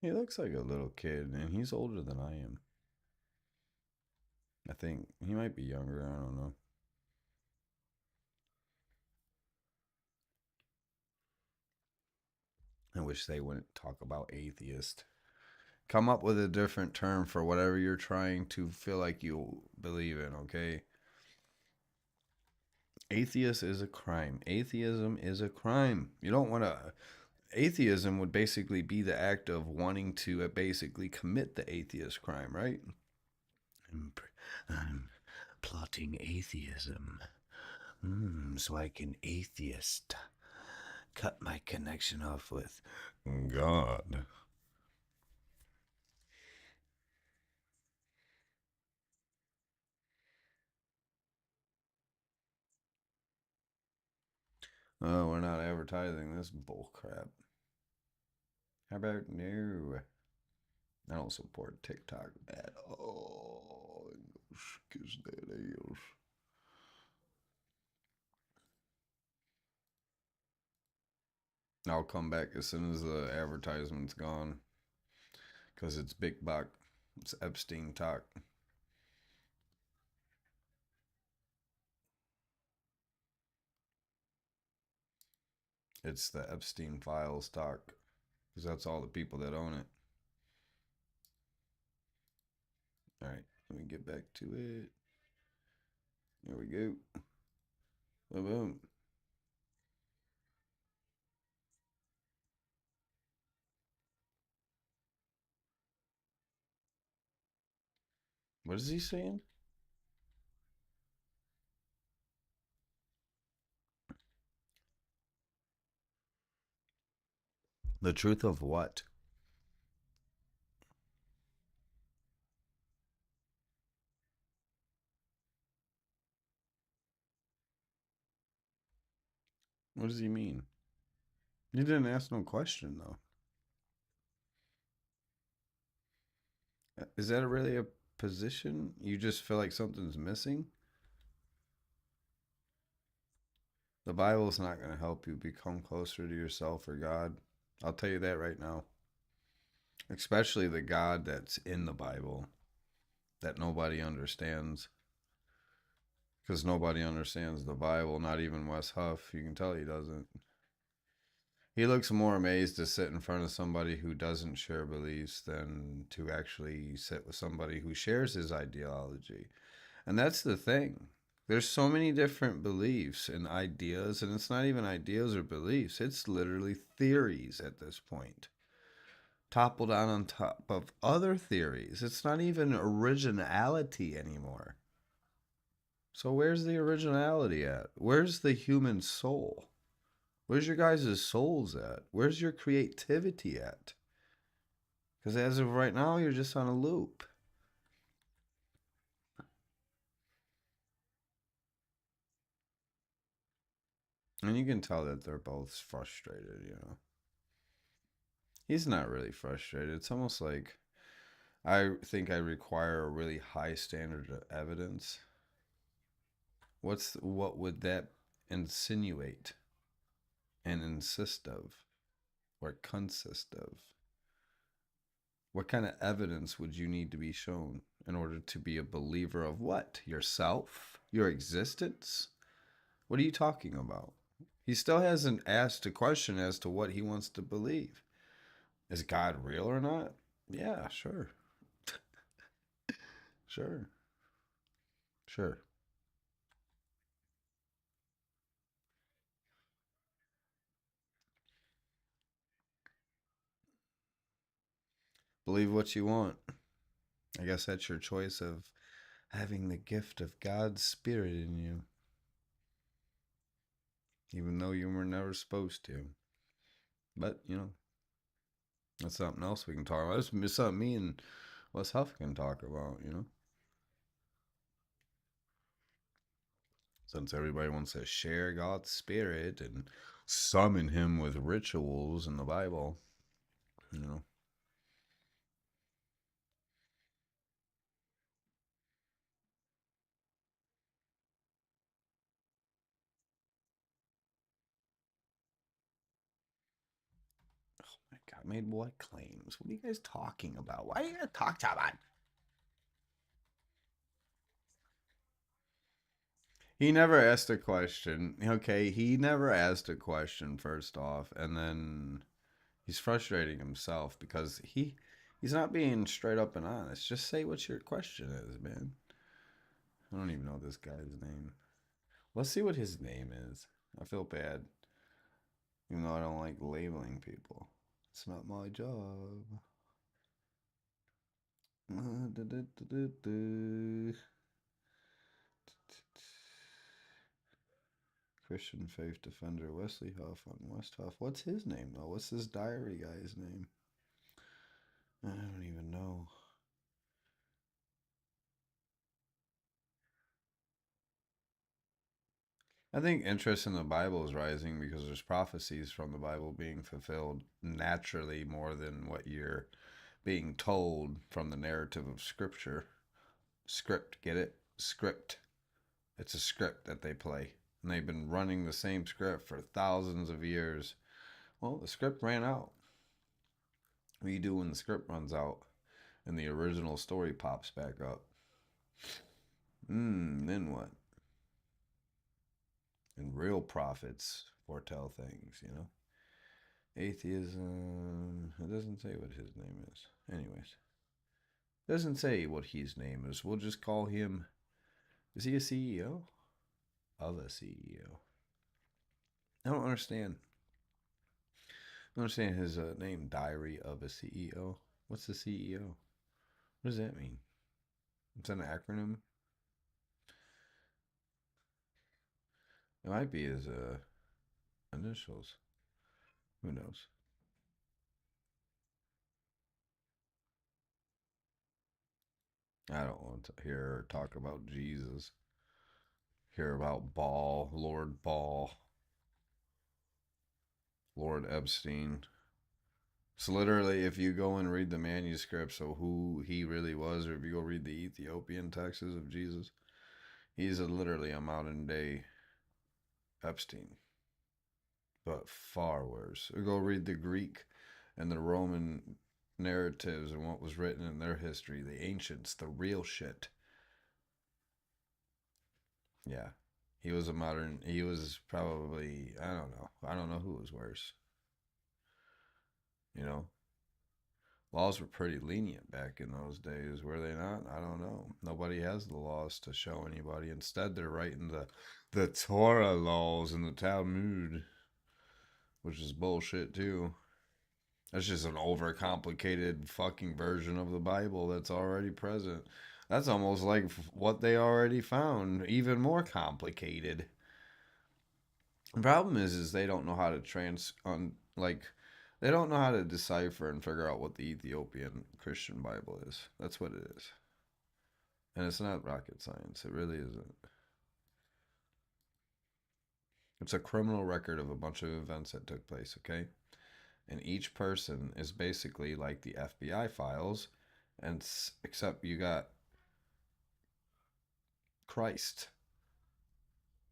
He looks like a little kid, and he's older than I am. I think he might be younger. I don't know. I wish they wouldn't talk about atheist. Come up with a different term for whatever you're trying to feel like you believe in, okay? Atheist is a crime. Atheism is a crime. You don't want to. Atheism would basically be the act of wanting to basically commit the atheist crime, right? I'm plotting atheism. So I can atheist. Cut my connection off with God. Oh, we're not advertising this bull crap. How about no? I don't support TikTok at all. Because that is. I'll come back as soon as the advertisement's gone. Because it's big buck. It's Epstein talk. It's the Epstein files talk. Because that's all the people that own it. Alright, let me get back to it. There we go. Boom, boom. What is he saying? The truth of what? What does he mean? You didn't ask no question though. Is that really a position? You just feel like something's missing? The Bible's not going to help you become closer to yourself or God. I'll tell you that right now. Especially the God that's in the Bible that nobody understands. Because nobody understands the Bible, not even Wes Huff. You can tell he doesn't. He looks more amazed to sit in front of somebody who doesn't share beliefs than to actually sit with somebody who shares his ideology. And that's the thing. There's so many different beliefs and ideas, and it's not even ideas or beliefs, it's literally theories at this point. Toppled on top of other theories. It's not even originality anymore. So, where's the originality at? Where's the human soul? Where's your guys' souls at? Where's your creativity at? Because as of right now, you're just on a loop. And you can tell that they're both frustrated, you know. He's not really frustrated. It's almost like I think I require a really high standard of evidence. What would that insinuate and insist of or consist of? What kind of evidence would you need to be shown in order to be a believer of what? Yourself? Your existence? What are you talking about? He still hasn't asked a question as to what he wants to believe. Is God real or not? Yeah, sure. Sure. Sure. Believe what you want. I guess that's your choice of having the gift of God's Spirit in you, even though you were never supposed to. But, you know, that's something else we can talk about. It's something me and Wes Huff can talk about, you know? Since everybody wants to share God's Spirit and summon Him with rituals in the Bible, you know? Oh my God, made what claims? What are you guys talking about? Why are you talking about? He never asked a question. Okay, he never asked a question first off, and then he's frustrating himself because he's not being straight up and honest. Just say what your question is, man. I don't even know this guy's name. Let's see what his name is. I feel bad, even though I don't like labeling people. It's not my job. Christian faith defender Wesley Huff on West Huff. What's his name though? What's this diary guy's name? I don't even know. I think interest in the Bible is rising because there's prophecies from the Bible being fulfilled naturally more than what you're being told from the narrative of Scripture. Script, get it? Script. It's a script that they play. And they've been running the same script for thousands of years. Well, the script ran out. What do you do when the script runs out and the original story pops back up? Then what? And real prophets foretell things, you know? Atheism. It doesn't say what his name is. Anyways, it doesn't say what his name is. We'll just call him. Is he a CEO? Of a CEO. I don't understand. I don't understand his name. Diary of a CEO. What's the CEO? What does that mean? It's an acronym. It might be his initials. Who knows? I don't want to hear her talk about Jesus. Hear about Baal, Lord Baal. Lord Epstein. So literally, if you go and read the manuscripts of who he really was, or if you go read the Ethiopian texts of Jesus, he's literally a modern day Epstein, but far worse. Or go read the Greek and the Roman narratives and what was written in their history, the ancients, the real shit. Yeah. He was a modern, he was probably, I don't know. I don't know who was worse. You know, laws were pretty lenient back in those days, were they not? I don't know. Nobody has the laws to show anybody. Instead, they're writing the Torah laws in the Talmud, which is bullshit too. That's just an overcomplicated fucking version of the Bible that's already present. That's almost like what they already found, even more complicated. The problem is they don't know how to they don't know how to decipher and figure out what the Ethiopian Christian Bible is. That's what it is. And it's not rocket science. It really isn't. It's a criminal record of a bunch of events that took place, okay? And each person is basically like the FBI files, and except you got Christ.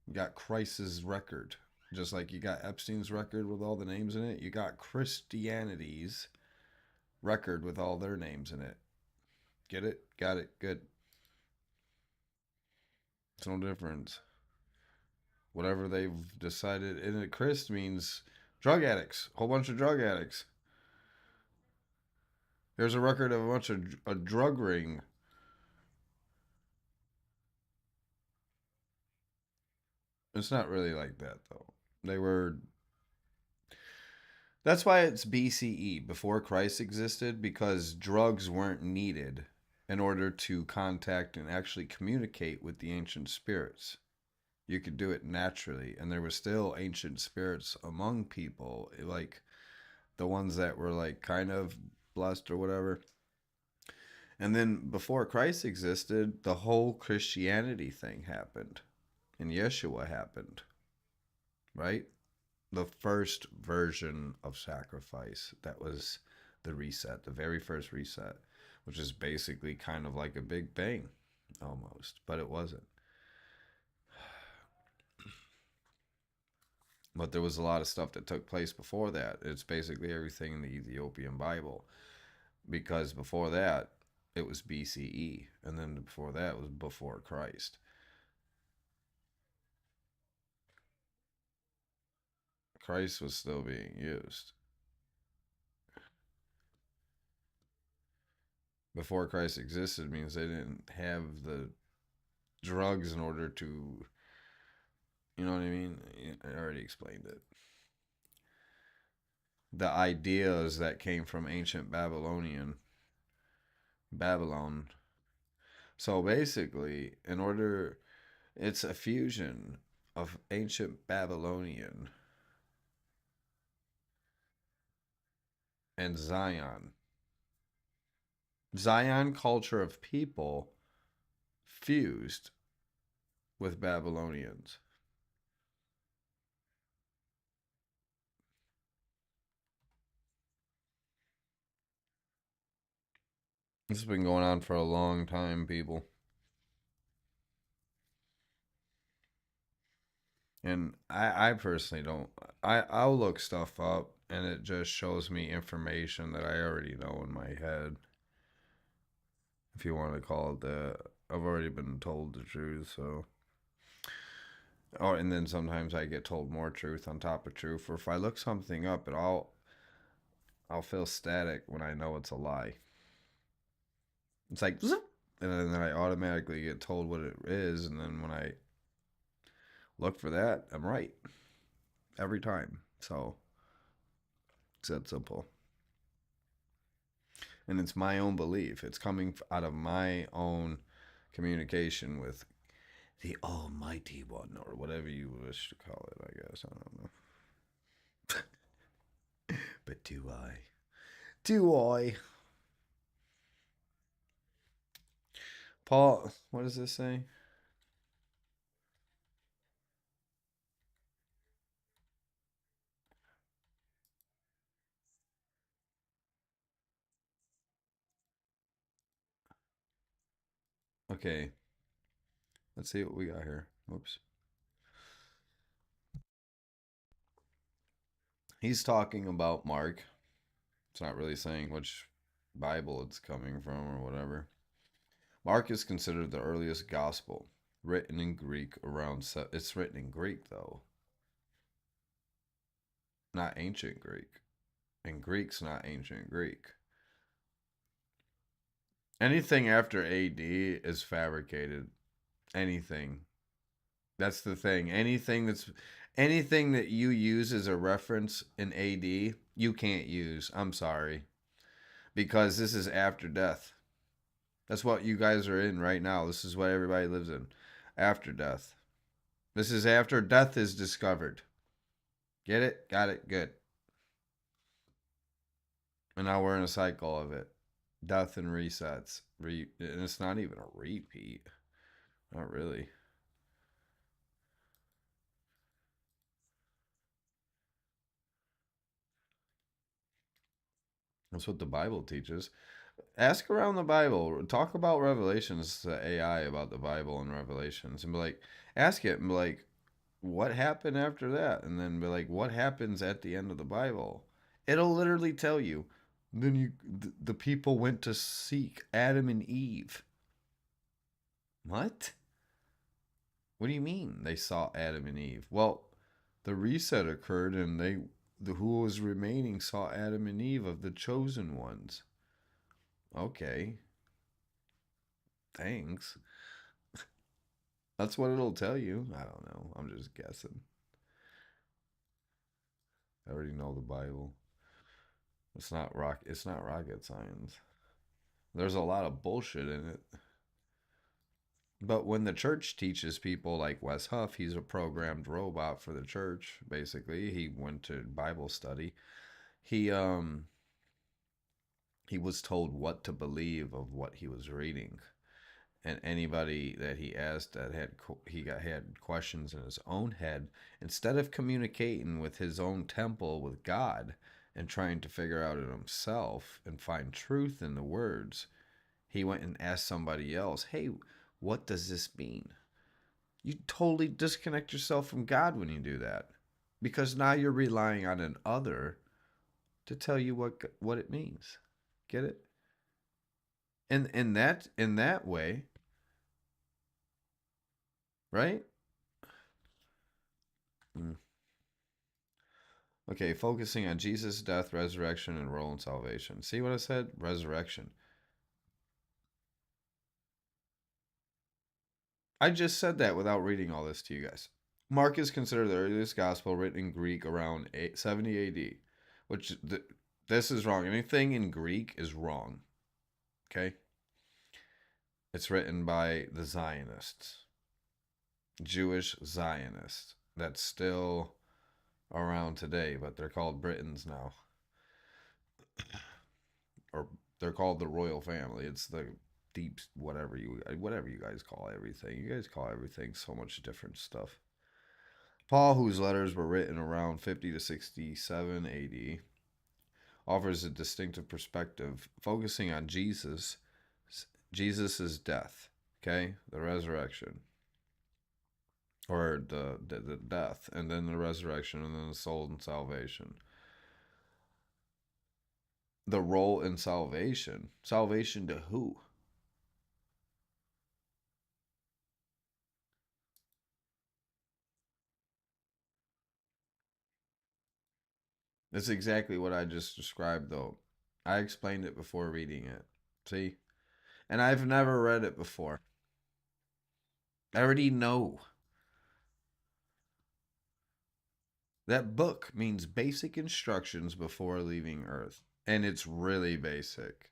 You got Christ's record. Just like you got Epstein's record with all the names in it, you got Christianity's record with all their names in it. Get it? Got it. Good. It's no difference. Whatever they've decided. And Chris means drug addicts. A whole bunch of drug addicts. There's a record of a bunch of a drug ring. It's not really like that though. They were. That's why it's BCE, before Christ existed, because drugs weren't needed in order to contact and actually communicate with the ancient spirits. You could do it naturally, and there were still ancient spirits among people, like the ones that were like kind of blessed or whatever. And then before Christ existed, the whole Christianity thing happened, and Yeshua happened, right? The first version of sacrifice that was the reset, the very first reset, which is basically kind of like a big bang almost, but it wasn't. But there was a lot of stuff that took place before that. It's basically everything in the Ethiopian Bible, because before that it was BCE, and then before that was before Christ. Christ was still being used. Before Christ existed means they didn't have the drugs in order to, you know what I mean? I already explained it. The ideas that came from ancient Babylon. So basically, in order, it's a fusion of ancient Babylonian and Zion culture of people fused with Babylonians. This has been going on for a long time, people. And I personally don't. I'll look stuff up, and it just shows me information that I already know in my head. If you want to call it that, I've already been told the truth. So, oh, and then sometimes I get told more truth on top of truth. Or if I look something up, I'll feel static when I know it's a lie. It's like, zoop, and then I automatically get told what it is, and then when I look for that, I'm right every time. So it's that simple. And it's my own belief. It's coming out of my own communication with the Almighty One, or whatever you wish to call it. I guess I don't know. But do I? Do I? Paul, what does this say? Okay. Let's see what we got here. Whoops. He's talking about Mark. It's not really saying which Bible it's coming from or whatever. Mark is considered the earliest gospel, written in Greek around. It's written in Greek though, not ancient Greek. And Greek's not ancient Greek. Anything after AD is fabricated. Anything. That's the thing. Anything that you use as a reference in AD, you can't use. I'm sorry. Because this is after death. That's what you guys are in right now. This is what everybody lives in. After death. This is after death is discovered. Get it? Got it? Good. And now we're in a cycle of it. Death and resets. And it's not even a repeat. Not really. That's what the Bible teaches. Ask around the Bible. Talk about Revelations to AI about the Bible and Revelations. And be like, ask it and be like, what happened after that? And then be like, what happens at the end of the Bible? It'll literally tell you. Then the people went to seek Adam and Eve. What? What do you mean they saw Adam and Eve? Well, the reset occurred and who was remaining saw Adam and Eve of the chosen ones. Okay. Thanks. That's what it'll tell you. I don't know. I'm just guessing. I already know the Bible. It's not rocket science. There's a lot of bullshit in it. But when the church teaches people like Wes Huff, he's a programmed robot for the church, basically. He went to Bible study. He he was told what to believe of what he was reading. And anybody that he asked that had questions in his own head, instead of communicating with his own temple with God and trying to figure out it himself and find truth in the words, he went and asked somebody else, hey, what does this mean? You totally disconnect yourself from God when you do that, because now you're relying on an other to tell you what it means. Get it? And in that way, right? Mm. Okay, focusing on Jesus' death, resurrection, and role in salvation. See what I said? Resurrection. I just said that without reading all this to you guys. Mark is considered the earliest gospel written in Greek around 70 AD, which this is wrong. Anything in Greek is wrong. Okay? It's written by the Zionists, Jewish Zionists. That's still around today, but they're called Britons now. Or they're called the royal family. It's the deep whatever you guys call everything. You guys call everything so much different stuff. Paul, whose letters were written around 50 to 67 AD, offers a distinctive perspective focusing on Jesus's death, okay? The resurrection. Or the death, and then the resurrection, and then the soul and salvation. The role in salvation. Salvation to who? That's exactly what I just described, though. I explained it before reading it. See? And I've never read it before. I already know. That book means basic instructions before leaving Earth. And it's really basic.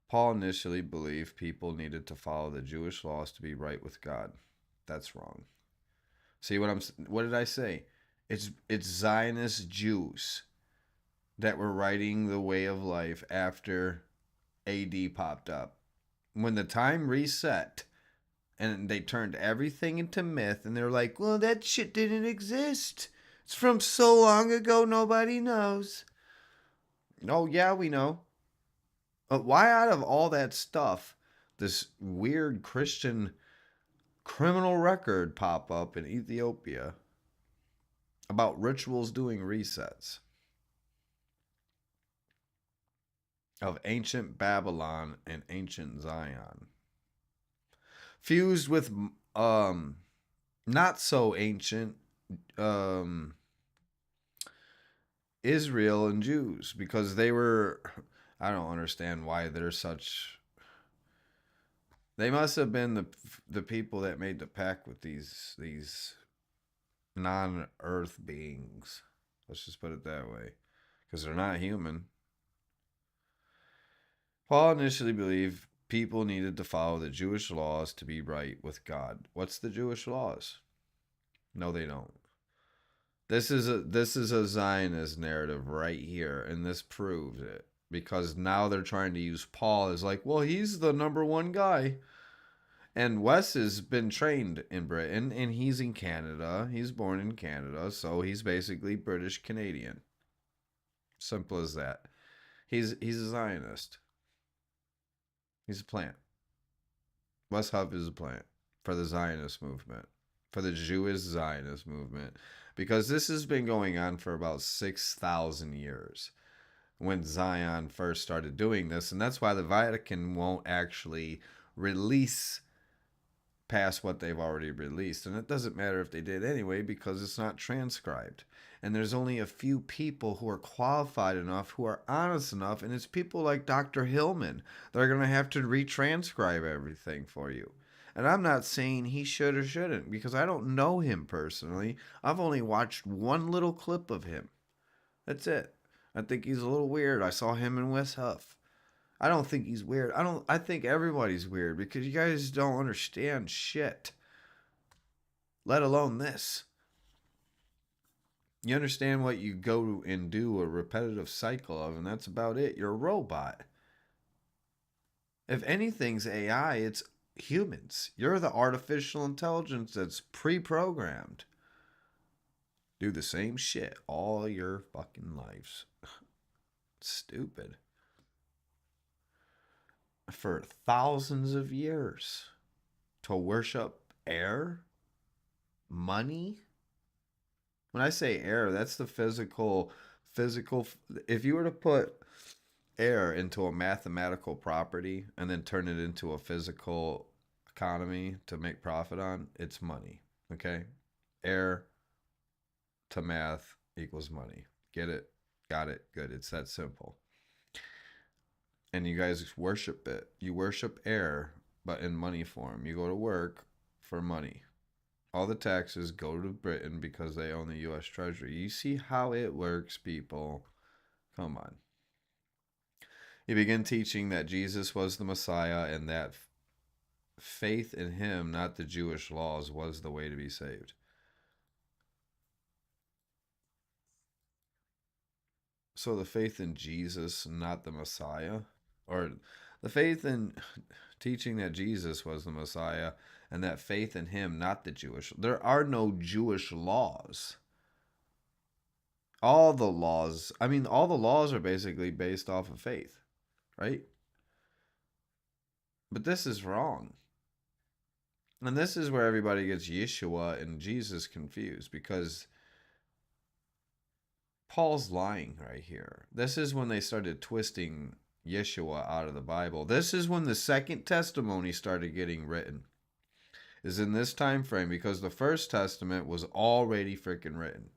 Paul initially believed people needed to follow the Jewish laws to be right with God. That's wrong. See what did I say? It's Zionist Jews that were writing the way of life after AD popped up. When the time reset, And they turned everything into myth, and they're like, well, that shit didn't exist. It's from so long ago, nobody knows. Oh, yeah, we know. But why, out of all that stuff, this weird Christian criminal record pop up in Ethiopia about rituals doing resets of ancient Babylon and ancient Zion, fused with not so ancient um Israel and Jews, because they were, I don't understand why they're such, they must have been the people that made the pact with these non-earth beings. Let's just put it that way, because they're not human. Paul initially believed people needed to follow the Jewish laws to be right with God. What's the Jewish laws? No, they don't. This is a Zionist narrative right here, and this proves it, because now they're trying to use Paul as like, well, he's the number one guy. And Wes has been trained in Britain, and he's in Canada. He's born in Canada, so he's basically British Canadian. Simple as that. He's a Zionist. He's a plant. Wes Huff is a plant for the Zionist movement, for the Jewish Zionist movement, because this has been going on for about 6,000 years when Zion first started doing this, and that's why the Vatican won't actually release past what they've already released. And it doesn't matter if they did anyway, because it's not transcribed. And there's only a few people who are qualified enough, who are honest enough, and it's people like Dr. Hillman that are going to have to retranscribe everything for you. And I'm not saying he should or shouldn't, because I don't know him personally. I've only watched one little clip of him. That's it. I think he's a little weird. I saw him in Wess Huff. I don't think he's weird. I think everybody's weird, because you guys don't understand shit. Let alone this. You understand what you go and do a repetitive cycle of, and that's about it. You're a robot. If anything's AI, it's humans. You're the artificial intelligence that's pre-programmed. Do the same shit all your fucking lives. Stupid. For thousands of years. To worship air? Money? When I say air, that's the physical. If you were to put air into a mathematical property and then turn it into a physical economy to make profit on, it's money. Okay? Air to math equals money. Get it? Got it? Good. It's that simple. And you guys worship it. You worship air, but in money form. You go to work for money. All the taxes go to Britain because they own the U.S. Treasury. You see how it works, people. Come on. He began teaching that Jesus was the Messiah, and that faith in him, not the Jewish laws, was the way to be saved. So the faith in Jesus, not the Messiah, or the faith in teaching that Jesus was the Messiah, and that faith in him, not the Jewish. There are no Jewish laws. All the laws are basically based off of faith, right? But this is wrong. And this is where everybody gets Yeshua and Jesus confused, because Paul's lying right here. This is when they started twisting Yeshua out of the Bible. This is when the second testimony started getting written. Is in this time frame, because the first testament was already freaking written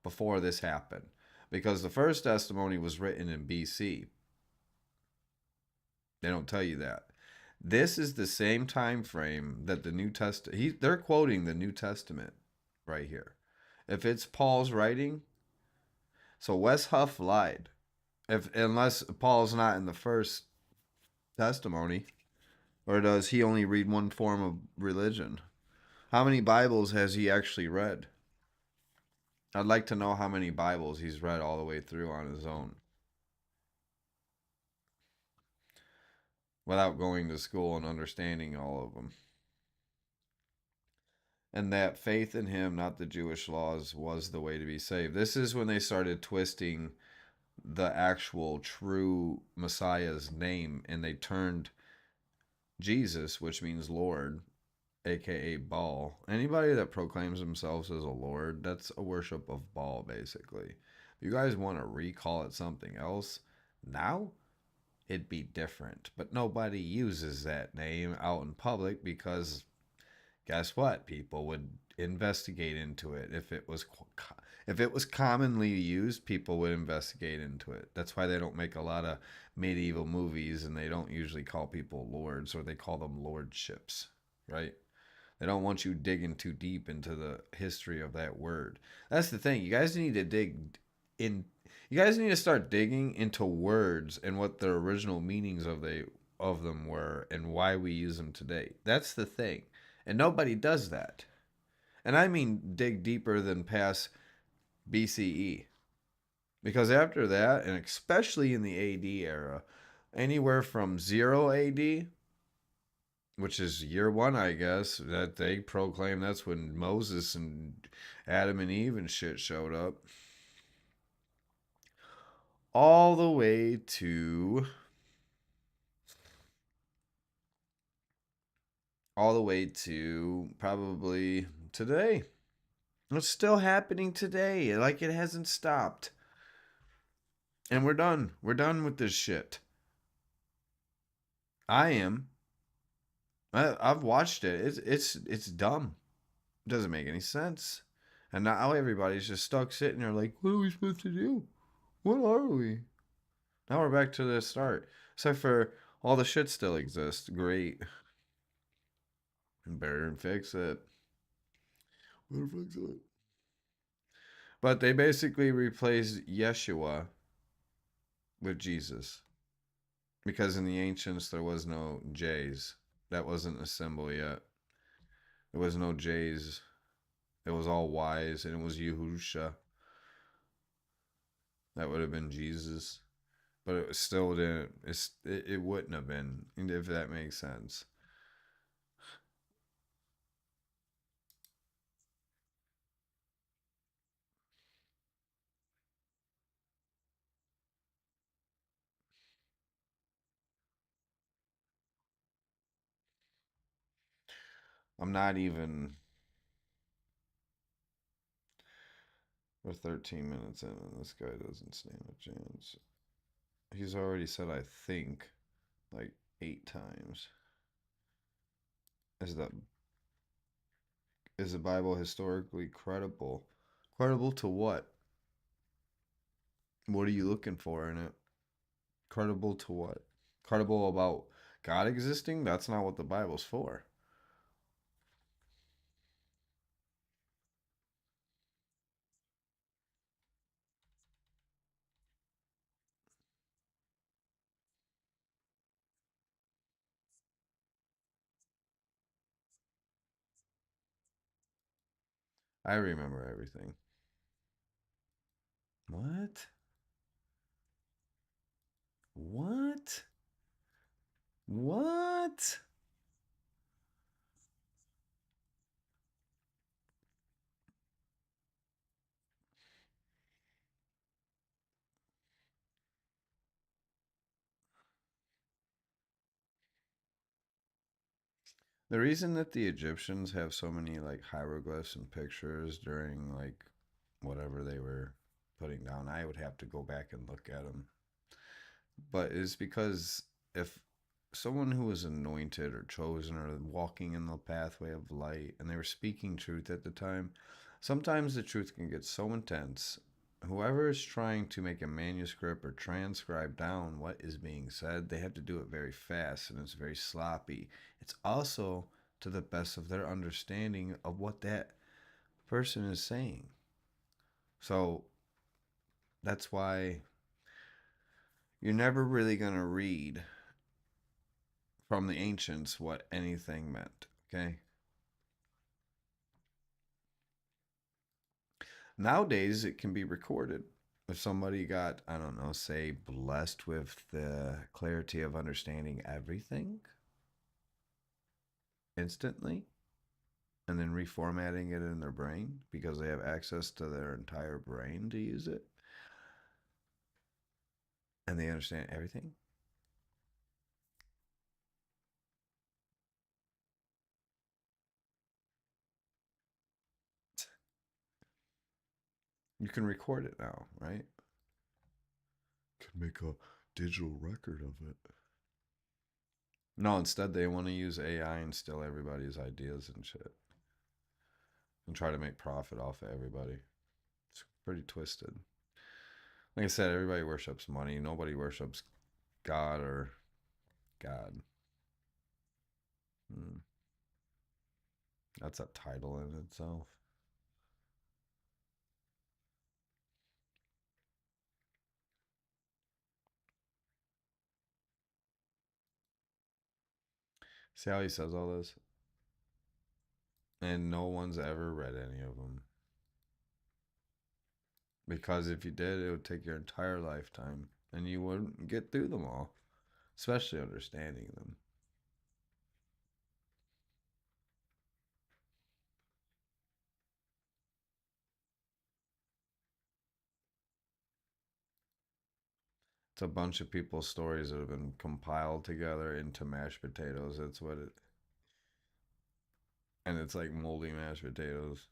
before this happened, because the first testimony was written in BC. They don't tell you that. This is the same time frame that the New Testament, they're quoting the New Testament right here. If it's Paul's writing, so Wes Huff lied. Unless Paul's not in the first testimony. Or does he only read one form of religion? How many Bibles has he actually read? I'd like to know how many Bibles he's read all the way through on his own, without going to school and understanding all of them. And that faith in him, not the Jewish laws, was the way to be saved. This is when they started twisting the actual true Messiah's name, and they turned Jesus, which means Lord, aka Baal. Anybody that proclaims themselves as a Lord, that's a worship of Baal, basically. If you guys want to recall it something else, now it'd be different. But nobody uses that name out in public because guess what? People would investigate into it. If it was commonly used, people would investigate into it. That's why they don't make a lot of medieval movies, and they don't usually call people lords, or they call them lordships, right? They don't want you digging too deep into the history of that word. That's the thing. You guys need to dig in. You guys need to start digging into words and what the original meanings of them were and why we use them today. That's the thing. And nobody does that. And I mean dig deeper than past BCE. Because after that, and especially in the AD era, anywhere from 0 AD, which is year one, I guess, that they proclaim that's when Moses and Adam and Eve and shit showed up, all the way to probably today. It's still happening today. Like, it hasn't stopped. And we're done. We're done with this shit. I am. I've watched it. It's dumb. It doesn't make any sense. And now everybody's just stuck sitting there like, what are we supposed to do? What are we? Now we're back to the start. Except for all the shit still exists. Great. Better fix it. Better fix it. But they basically replaced Yeshua with Jesus. Because in the ancients there was no J's. That wasn't a symbol yet. There was no J's. It was all Y's, and it was Yahusha. That would have been Jesus. But it still didn't. It wouldn't have been, if that makes sense. I'm not even. We're 13 minutes in, and this guy doesn't stand a chance. He's already said, I think, like 8 times. Is the is the Bible historically credible? Credible to what? What are you looking for in it? Credible to what? Credible about God existing? That's not what the Bible's for. I remember everything. What? What? What? The reason that the Egyptians have so many like hieroglyphs and pictures during like whatever they were putting down, I would have to go back and look at them. But it's because if someone who was anointed or chosen or walking in the pathway of light and they were speaking truth at the time, sometimes the truth can get so intense. Whoever is trying to make a manuscript or transcribe down what is being said, they have to do it very fast and it's very sloppy. It's also to the best of their understanding of what that person is saying. So that's why you're never really going to read from the ancients what anything meant, okay? Nowadays, it can be recorded. If somebody got, I don't know, say, blessed with the clarity of understanding everything instantly, and then reformatting it in their brain because they have access to their entire brain to use it and they understand everything. You can record it now, right? Can make a digital record of it. No, instead they want to use AI and steal everybody's ideas and shit and try to make profit off of everybody. It's pretty twisted. Like I said, everybody worships money. Nobody worships God or God. Hmm. That's a title in itself. See how he says all this? And no one's ever read any of them. Because if you did, it would take your entire lifetime and you wouldn't get through them all, especially understanding them. It's a bunch of people's stories that have been compiled together into mashed potatoes. That's what it. And it's like moldy mashed potatoes.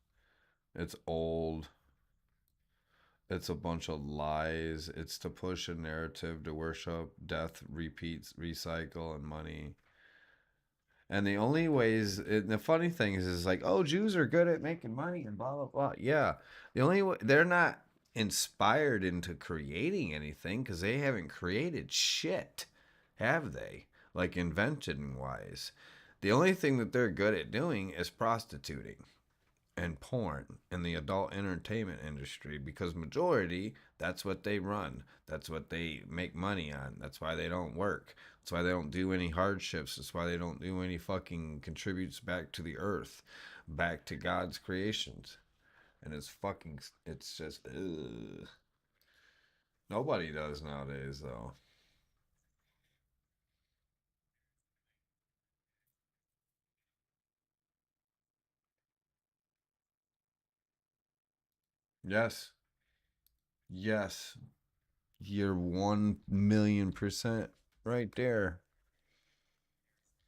It's old. It's a bunch of lies. It's to push a narrative to worship death, repeats, recycle, and money. And the only ways, the funny thing is like, oh, Jews are good at making money and blah, blah, blah. Yeah. The only way, they're not inspired into creating anything because they haven't created shit, have they? Like invention wise. The only thing that they're good at doing is prostituting and porn in the adult entertainment industry because majority that's what they run, that's what they make money on, that's why they don't work, that's why they don't do any hardships, that's why they don't do any fucking contributes back to the earth, back to God's creations. And it's fucking, it's just ugh. Nobody does nowadays though. Yes, yes, you're 1,000,000% right there.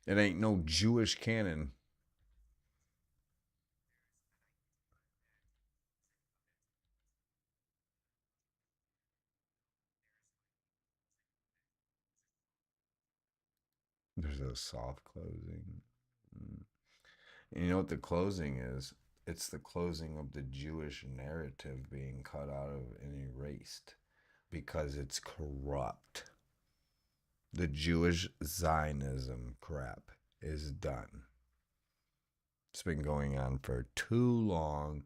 It ain't no Jewish canon. There's a soft closing. Mm. And you know what the closing is? It's the closing of the Jewish narrative being cut out of and erased because it's corrupt. The Jewish Zionism crap is done. It's been going on for too long,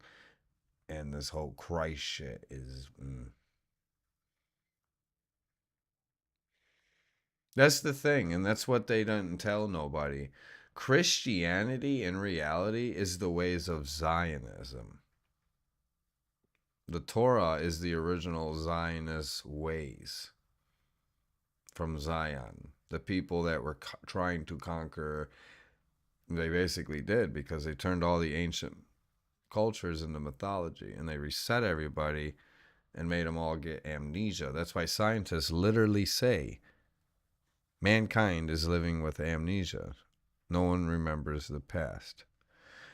and this whole Christ shit is. That's the thing, and that's what they didn't tell nobody. Christianity in reality is the ways of Zionism. The Torah is the original Zionist ways from Zion. The people that were trying to conquer, they basically did because they turned all the ancient cultures into mythology and they reset everybody and made them all get amnesia. That's why scientists literally say mankind is living with amnesia. No one remembers the past.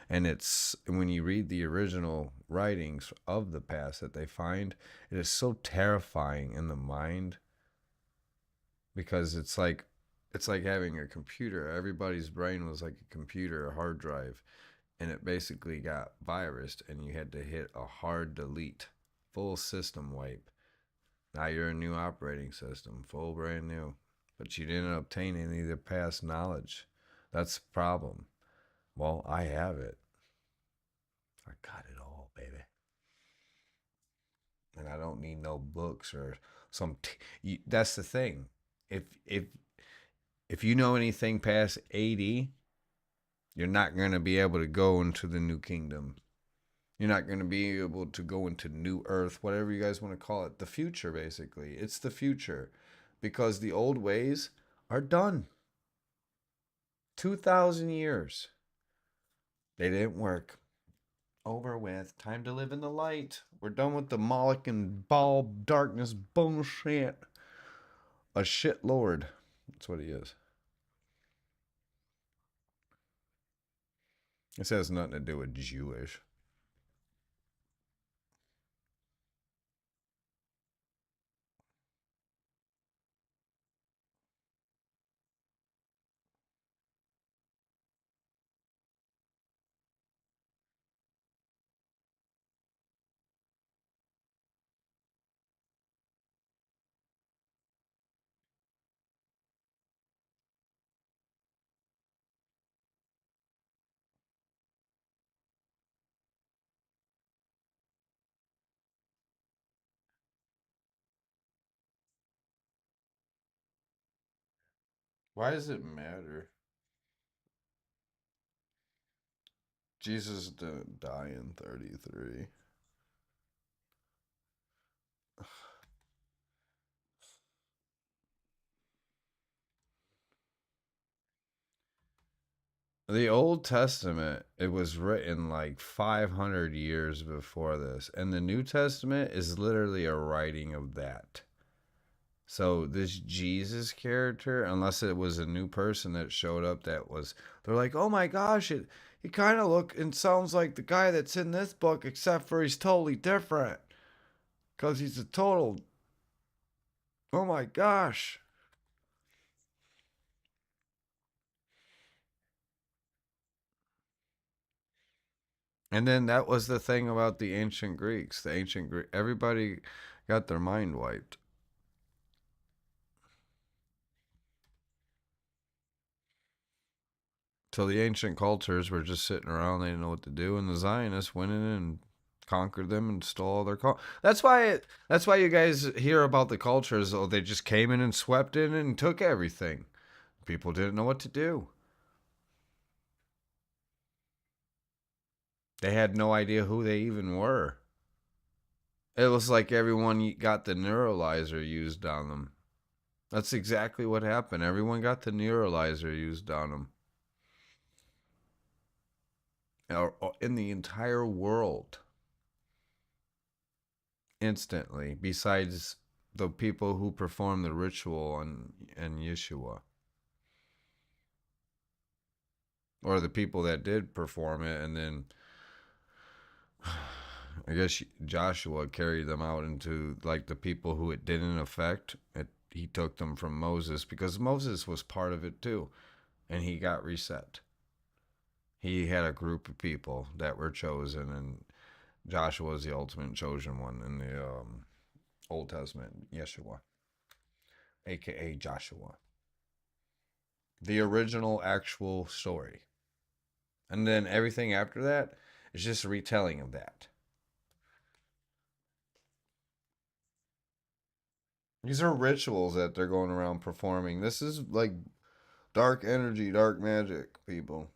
And it's when you read the original writings of the past that they find, it is so terrifying in the mind because it's like having a computer. Everybody's brain was like a computer, a hard drive, and it basically got virused and you had to hit a hard delete, full system wipe. Now you're a new operating system, full brand new, but you didn't obtain any of the past knowledge. That's the problem. Well, I have it. I got it all, baby. And I don't need no books or some. That's the thing. If you know anything past 80, you're not going to be able to go into the new kingdom. You're not going to be able to go into new earth, whatever you guys want to call it. The future, basically. It's the future because the old ways are done. 2,000 years. They didn't work. Over with. Time to live in the light. We're done with the Moloch and ball darkness bullshit. A shit lord. That's what he is. This has nothing to do with Jewish. Why does it matter? Jesus didn't die in 33. The Old Testament, it was written like 500 years before this. And the New Testament is literally a writing of that. So this Jesus character, unless it was a new person that showed up that was, they're like, oh my gosh, he kind of look and sounds like the guy that's in this book, except for he's totally different. Because he's a total, oh my gosh. And then that was the thing about the ancient Greeks. The ancient Greek, everybody got their mind wiped. So the ancient cultures were just sitting around, they didn't know what to do, and the Zionists went in and conquered them and stole all their culture. That's why you guys hear about the cultures. Oh, they just came in and swept in and took everything. People didn't know what to do. They had no idea who they even were. It was like everyone got the neuralizer used on them. That's exactly what happened. Everyone got the neuralizer used on them. In the entire world. Instantly, besides the people who perform the ritual and Yeshua. Or the people that did perform it, and then I guess Joshua carried them out into like the people who it didn't affect. He took them from Moses because Moses was part of it too, and he got reset. He had a group of people that were chosen, and Joshua was the ultimate chosen one in the Old Testament. Yeshua, aka Joshua, the original actual story, and then everything after that is just a retelling of that. These are rituals that they're going around performing. This is like dark energy, dark magic, people.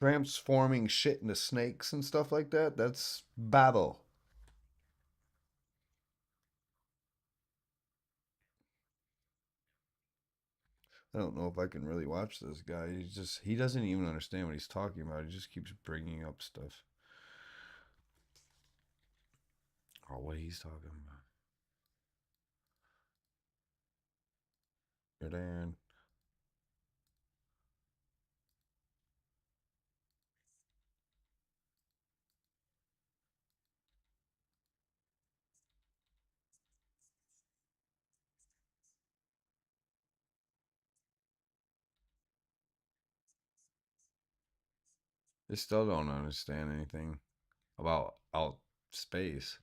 Transforming shit into snakes and stuff like that. That's Babel. I don't know if I can really watch this guy. He doesn't even understand what he's talking about. He just keeps bringing up stuff. Or what he's talking about. Dan. They still don't understand anything about out space.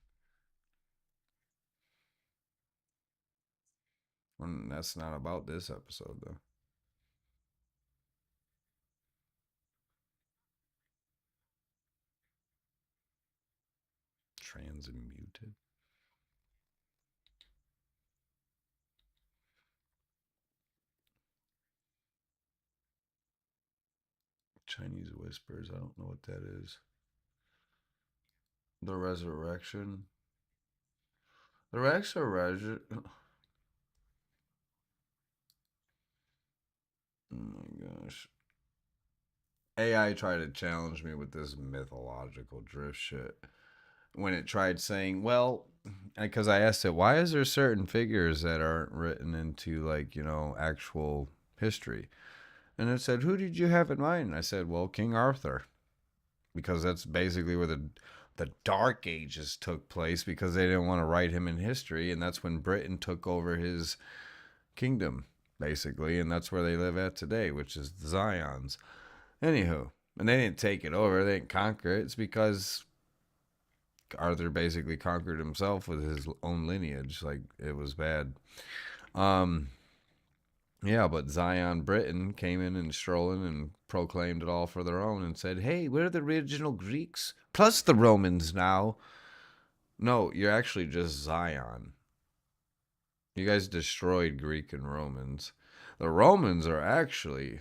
And that's not about this episode though. Transmuted. Chinese whispers. I don't know what that is. The resurrection. The resurrection. Oh my AI tried to challenge me with this mythological drift shit when it tried saying, well, because I asked it, why is there certain figures that aren't written into, like, actual history? And it said, who did you have in mind? And I said, well, King Arthur, because that's basically where the Dark Ages took place, because they didn't want to write him in history, and that's when Britain took over his kingdom, basically, and that's where they live at today, which is the Zions. Anywho, and they didn't take it over, they didn't conquer it. It's because Arthur basically conquered himself with his own lineage. Like, it was bad. Yeah, but Zion Britain came in and strolling and proclaimed it all for their own and said, hey, we're the original Greeks, plus the Romans now. No, you're actually just Zion. You guys destroyed Greek and Romans. The Romans are actually...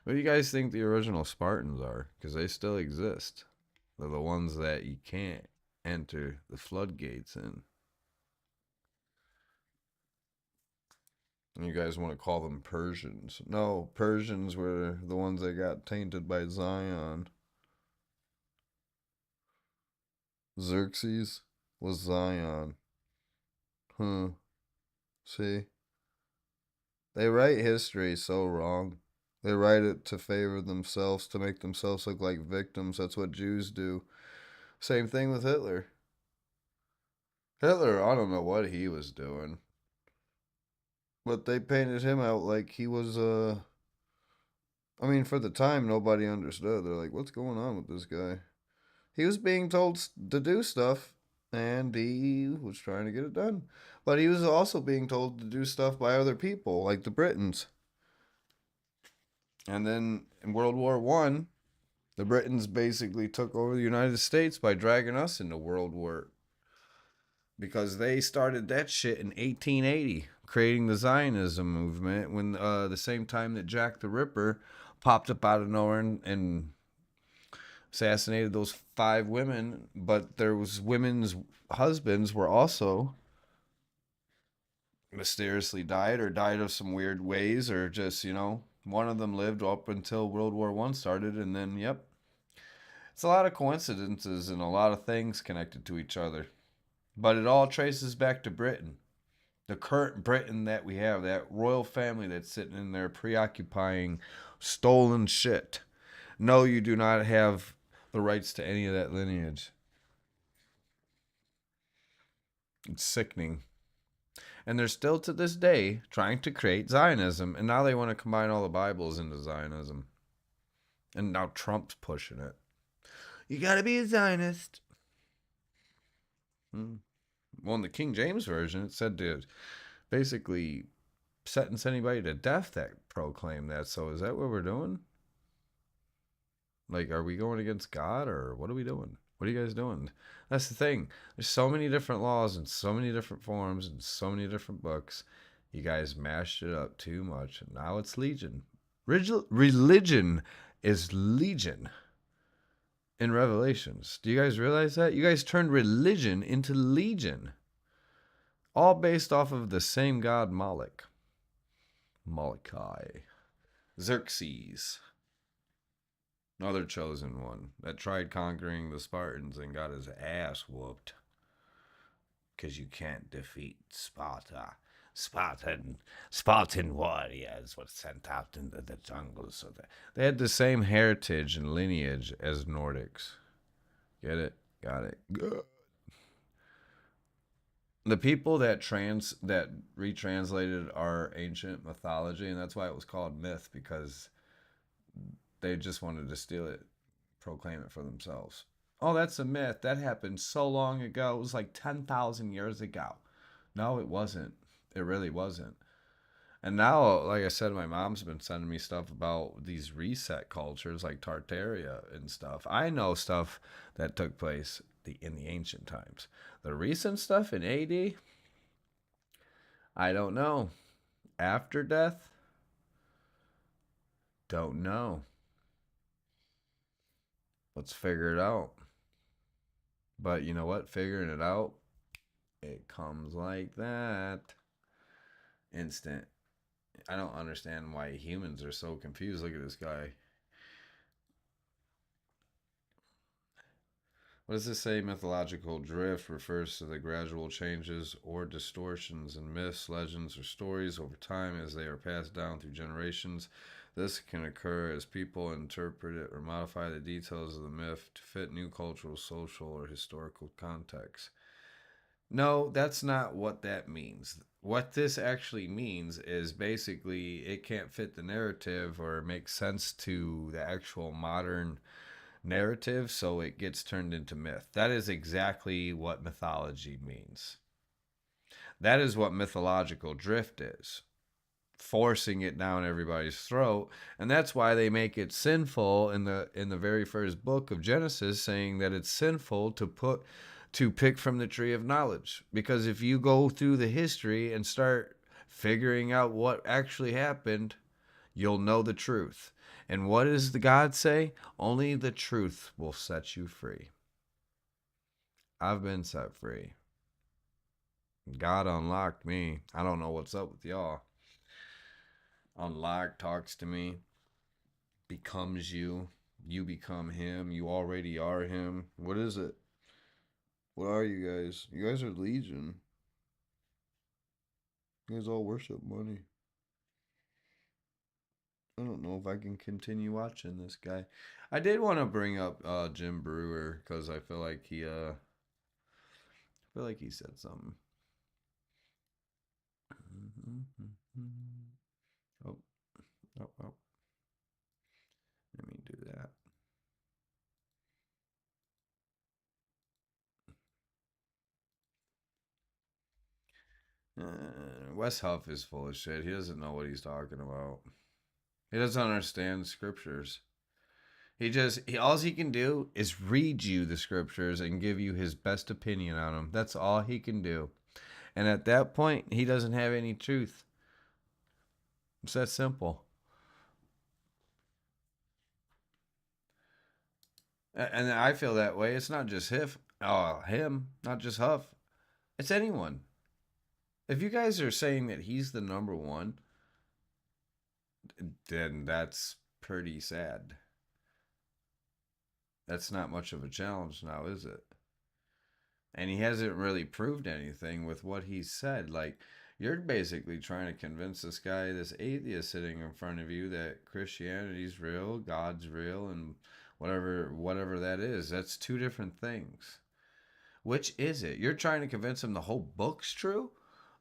What do you guys think the original Spartans are? Because they still exist. They're the ones that you can't enter the floodgates in. You guys want to call them Persians. No, Persians were the ones that got tainted by Zion. Xerxes was Zion. See? They write history so wrong. They write it to favor themselves, to make themselves look like victims. That's what Jews do. Same thing with Hitler. Hitler, I don't know what he was doing. But they painted him out like he was, I mean, for the time, nobody understood. They're like, what's going on with this guy? He was being told to do stuff, and he was trying to get it done. But he was also being told to do stuff by other people, like the Britons. And then in World War One, the Britons basically took over the United States by dragging us into World War, because they started that shit in 1880, creating the Zionism movement, when the same time that Jack the Ripper popped up out of nowhere and assassinated those 5 women, but there was women's husbands were also mysteriously died, or died of some weird ways, or just, one of them lived up until World War One started, and then, yep. It's a lot of coincidences and a lot of things connected to each other. But it all traces back to Britain. The current Britain that we have, that royal family that's sitting in there preoccupying stolen shit. No, you do not have the rights to any of that lineage. It's sickening. And they're still to this day trying to create Zionism. And now they want to combine all the Bibles into Zionism. And now Trump's pushing it. You gotta be a Zionist. Well, in the King James Version, it said to basically sentence anybody to death that proclaimed that. So is that what we're doing? Like, are we going against God, or what are we doing? What are you guys doing? That's the thing. There's so many different laws and so many different forms and so many different books. You guys mashed it up too much, and now it's legion. Religion is legion in Revelations. Do you guys realize that? You guys turned religion into legion. All based off of the same god, Moloch. Molokai. Xerxes. Another chosen one that tried conquering the Spartans and got his ass whooped. Because you can't defeat Sparta. Spartan warriors were sent out into the jungles. So they had the same heritage and lineage as Nordics. Get it? Got it. Good. The people that retranslated our ancient mythology, and that's why it was called myth, because they just wanted to steal it, proclaim it for themselves. Oh, that's a myth. That happened so long ago. It was like 10,000 years ago. No, it wasn't. It really wasn't. And now, like I said, my mom's been sending me stuff about these reset cultures like Tartaria and stuff. I know stuff that took place in the ancient times. The recent stuff in AD, I don't know. After death, don't know. Let's figure it out. But you know what? Figuring it out, it comes like that. Instant. I don't understand why humans are so confused. Look at this guy. What does this say? Mythological drift refers to the gradual changes or distortions in myths, legends, or stories over time as they are passed down through generations. This can occur as people interpret it or modify the details of the myth to fit new cultural, social, or historical contexts. No, that's not what that means. What this actually means is basically it can't fit the narrative or make sense to the actual modern narrative, so it gets turned into myth. That is exactly what mythology means. That is what mythological drift is. Forcing it down everybody's throat, and that's why they make it sinful in the very first book of Genesis, saying that it's sinful to pick from the tree of knowledge. Because if you go through the history and start figuring out what actually happened, you'll know the truth. And what does the God say? Only the truth will set you free. I've been set free. God unlocked me. I don't know what's up with y'all. Unlocked, talks to me, becomes you. You become him. You already are him. What is it? What are you guys? You guys are Legion. You guys all worship money. I don't know if I can continue watching this guy. I did want to bring up Jim Brewer because I feel like he said something. Oh, oh. Let me do that. Wes Huff is full of shit. He doesn't know what he's talking about. He doesn't understand scriptures. All he can do is read you the scriptures and give you his best opinion on them. That's all he can do. And at that point, he doesn't have any truth. It's that simple. And I feel that way. It's not just him, not just Huff. It's anyone. If you guys are saying that he's the number one, then that's pretty sad. That's not much of a challenge now, is it? And he hasn't really proved anything with what he said. Like, you're basically trying to convince this guy, this atheist sitting in front of you, that Christianity's real, God's real, and whatever that is. That's two different things. Which is it? You're trying to convince him the whole book's true?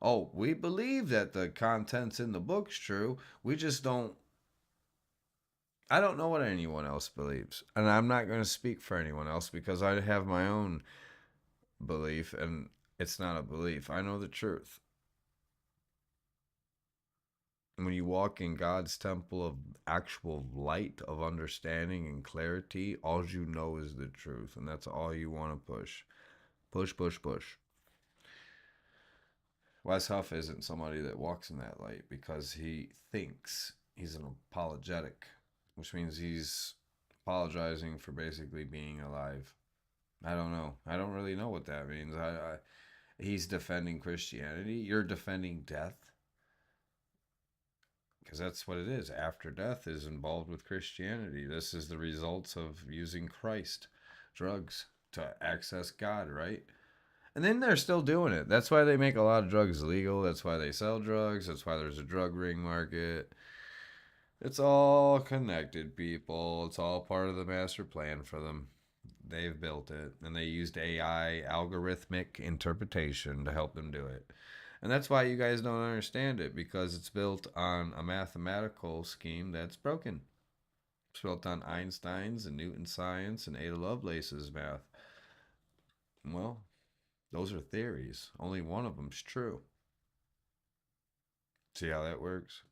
Oh, we believe that the contents in the book's true. We just don't. I don't know what anyone else believes. And I'm not going to speak for anyone else because I have my own belief, and it's not a belief. I know the truth. When you walk in God's temple of actual light, of understanding and clarity, all you know is the truth, and that's all you want to push. Push, push, push. Wes Huff isn't somebody that walks in that light because he thinks he's an apologetic, which means he's apologizing for basically being alive. I don't know. I don't really know what that means. He's defending Christianity. You're defending death. Because that's what it is. After death is involved with Christianity. This is the results of using Christ, drugs, to access God, right? And then they're still doing it. That's why they make a lot of drugs legal. That's why they sell drugs. That's why there's a drug ring market. It's all connected, people. It's all part of the master plan for them. They've built it, and they used AI, algorithmic interpretation, to help them do it. And that's why you guys don't understand it, because it's built on a mathematical scheme that's broken. It's built on Einstein's and Newton's science and Ada Lovelace's math. Well, those are theories. Only one of them's true. See how that works?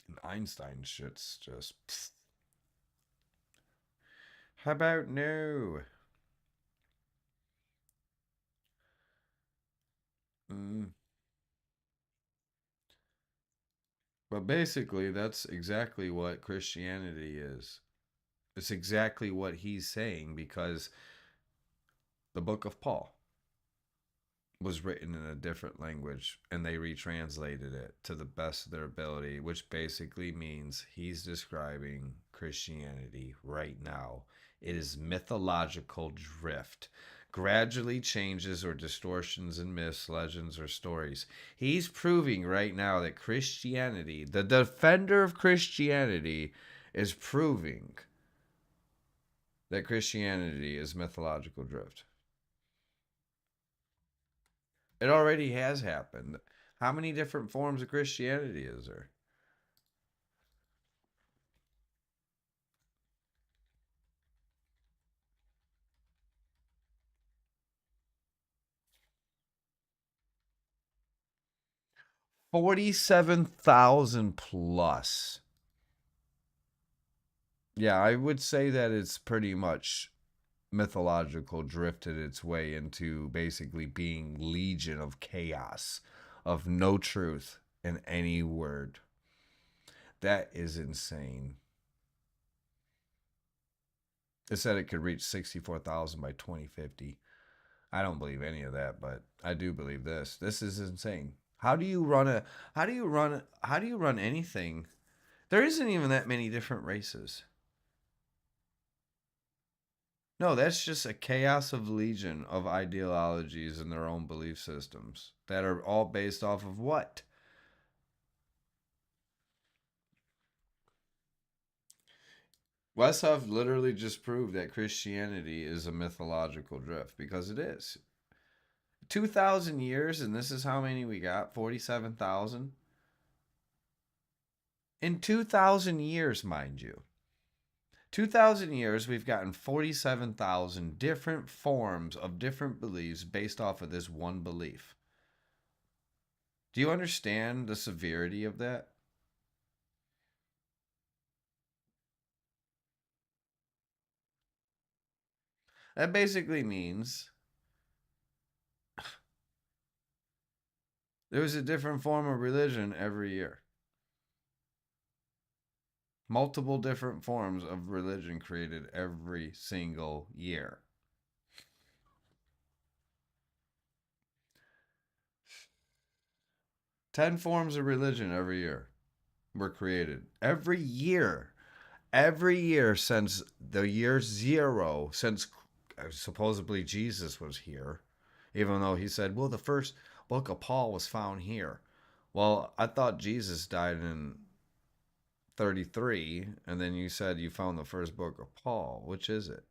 And Einstein's shit's just. Pfft. How about no? But basically, that's exactly what Christianity is. It's exactly what he's saying, because the book of Paul. was written in a different language and they retranslated it to the best of their ability, which basically means he's describing Christianity right now. It is mythological drift, gradually changes or distortions in myths, legends, or stories. He's proving right now that Christianity, the defender of Christianity, is proving that Christianity is mythological drift. It already has happened. How many different forms of Christianity is there? $47,000 plus. Yeah, I would say that it's pretty much mythological drifted its way into basically being legion of chaos, of no truth in any word. That is insane. It said it could reach 64,000 by 2050. I don't believe any of that, but I do believe this. This is insane. How do you run anything? There isn't even that many different races. No, that's just a chaos of legion of ideologies and their own belief systems that are all based off of what? Wes Huff literally just proved that Christianity is a mythological drift because it is. 2,000 years, and this is how many we got? 47,000? In 2,000 years, mind you. 2,000 years, we've gotten 47,000 different forms of different beliefs based off of this one belief. Do you understand the severity of that? That basically means there was a different form of religion every year. Multiple different forms of religion created every single year. Ten forms of religion every year were created. Every year since the year zero, since supposedly Jesus was here, even though he said, well, the first book of Paul was found here. Well, I thought Jesus died in 33, and then you said you found the first book of Paul. Which is it?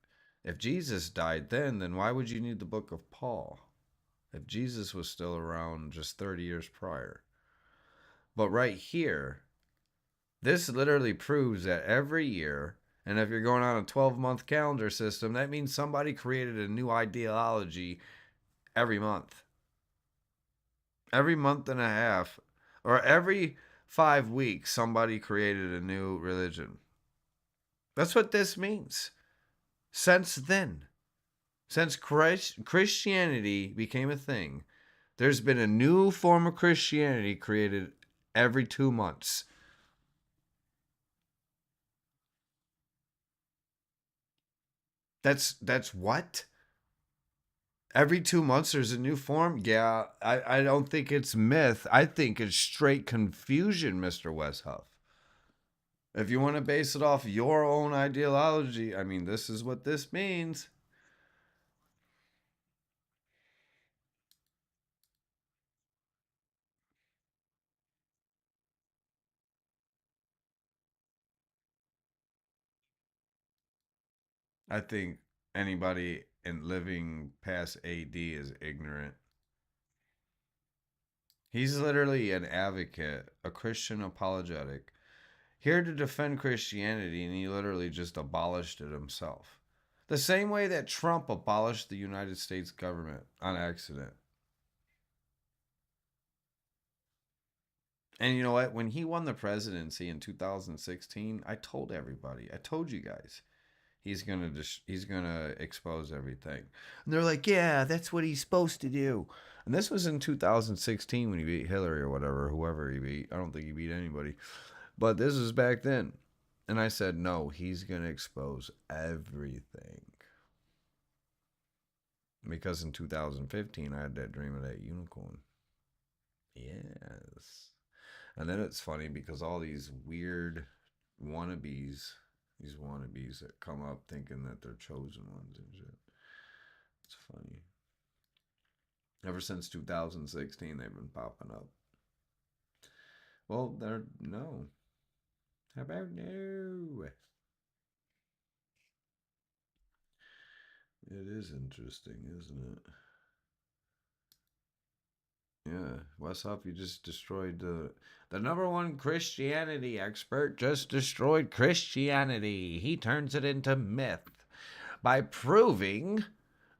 If Jesus died then why would you need the book of Paul? If Jesus was still around just 30 years prior. But right here, this literally proves that every year, and if you're going on a 12-month calendar system, that means somebody created a new ideology every month. Every month and a half, or every 5 weeks, somebody created a new religion. That's what this means. Since then, since Christianity became a thing, there's been a new form of Christianity created every 2 months. That's what? Every 2 months there's a new form? Yeah, I don't think it's myth. I think it's straight confusion, Mr. Wes Huff. If you want to base it off your own ideology, I mean, this is what this means. I think anybody in living past AD is ignorant. He's literally an advocate, a Christian apologetic, here to defend Christianity, and he literally just abolished it himself. The same way that Trump abolished the United States government on accident. And you know what? When he won the presidency in 2016, I told everybody, I told you guys, he's gonna expose everything. And they're like, yeah, that's what he's supposed to do. And this was in 2016 when he beat Hillary or whatever, whoever he beat. I don't think he beat anybody. But this was back then. And I said, no, he's gonna expose everything. Because in 2015, I had that dream of that unicorn. Yes. And then it's funny because all these weird wannabes, these wannabes that come up thinking that they're chosen ones and shit. It's funny. Ever since 2016, they've been popping up. Well, they're no. How about no? It is interesting, isn't it? Yeah, Wes Huff, you just destroyed the number one Christianity expert. Just destroyed Christianity. He turns it into myth by proving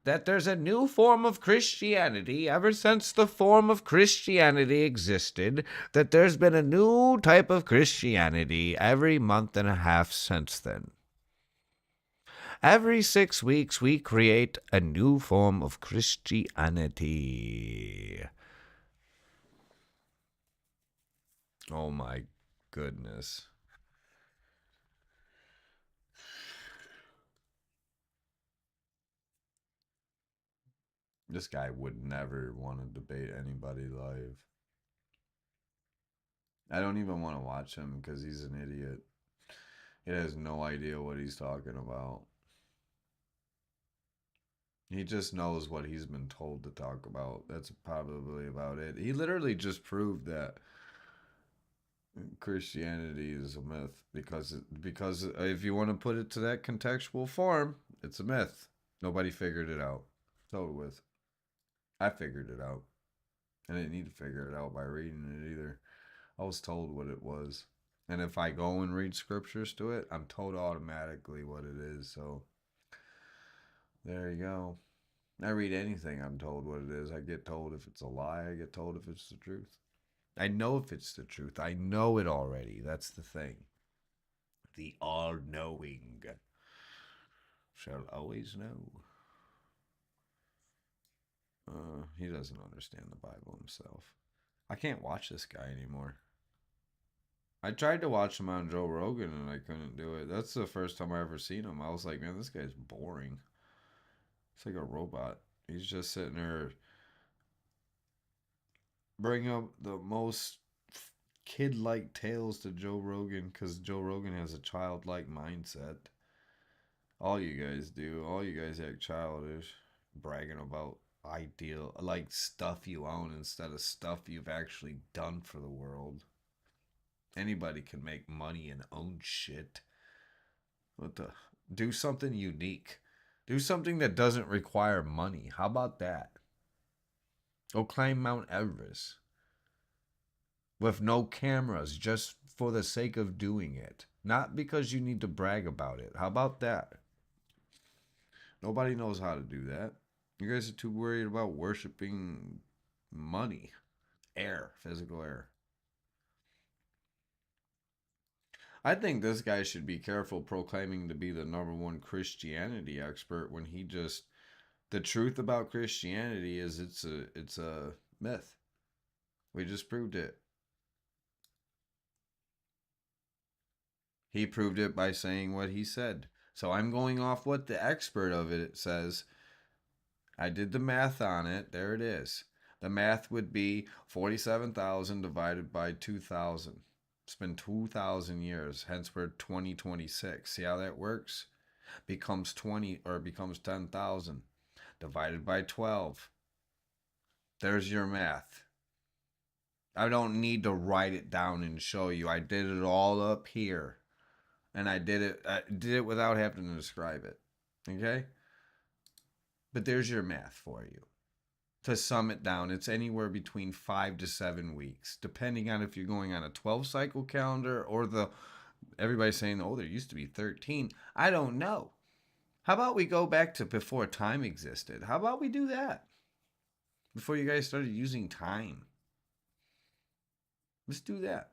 that there's a new form of Christianity ever since the form of Christianity existed, that there's been a new type of Christianity every month and a half since then. Every 6 weeks, we create a new form of Christianity. Oh my goodness. This guy would never want to debate anybody live. I don't even want to watch him because he's an idiot. He has no idea what he's talking about. He just knows what he's been told to talk about. That's probably about it. He literally just proved that Christianity is a myth because if you want to put it to that contextual form, it's a myth. Nobody figured it out. So with. I figured it out. I didn't need to figure it out by reading it either. I was told what it was. And if I go and read scriptures to it, I'm told automatically what it is. So there you go. I read anything, I'm told what it is. I get told if it's a lie. I get told if it's the truth. I know if it's the truth. I know it already. That's the thing. The all-knowing shall always know. He doesn't understand the Bible himself. I can't watch this guy anymore. I tried to watch him on Joe Rogan and I couldn't do it. That's the first time I ever seen him. I was like, man, this guy's boring. It's like a robot. He's just sitting there bringing up the most kid-like tales to Joe Rogan because Joe Rogan has a childlike mindset. All you guys do. All you guys act childish, bragging about ideal like stuff you own instead of stuff you've actually done for the world. Anybody can make money and own shit. What the? Do something unique. Do something that doesn't require money. How about that? Go climb Mount Everest with no cameras, just for the sake of doing it. Not because you need to brag about it. How about that? Nobody knows how to do that. You guys are too worried about worshiping money, air, physical air. I think this guy should be careful proclaiming to be the number one Christianity expert when he just the truth about Christianity is it's a myth. We just proved it. He proved it by saying what he said. So I'm going off what the expert of it says. I did the math on it. There it is. The math would be 47,000 divided by 2,000. It's been 2,000 years. Hence we're 2026. See how that works? Becomes 10,000 divided by 12. There's your math. I don't need to write it down and show you. I did it all up here. And I did it without having to describe it. Okay? But there's your math for you. To sum it down, it's anywhere between 5 to 7 weeks, depending on if you're going on a 12 cycle calendar or everybody's saying, oh, there used to be 13. I don't know. How about we go back to before time existed? How about we do that? Before you guys started using time. Let's do that.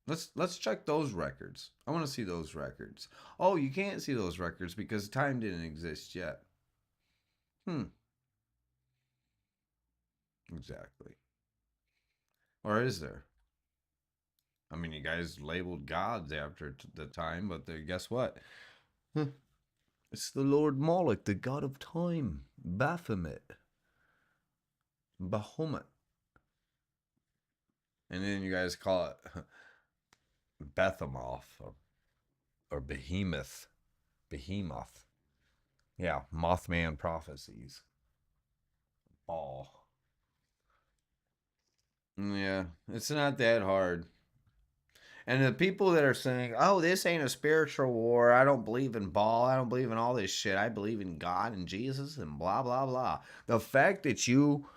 Let's check those records. I want to see those records. Oh, you can't see those records because time didn't exist yet. Exactly. Or is there? I mean, you guys labeled gods after the time, but guess what? It's the Lord Moloch, the god of time. Baphomet. Bahamut. And then you guys call it Behemoth or Behemoth. Behemoth. Yeah, Mothman prophecies. Ball. Yeah, it's not that hard. And the people that are saying, oh, this ain't a spiritual war. I don't believe in ball. I don't believe in all this shit. I believe in God and Jesus and blah, blah, blah. The fact that you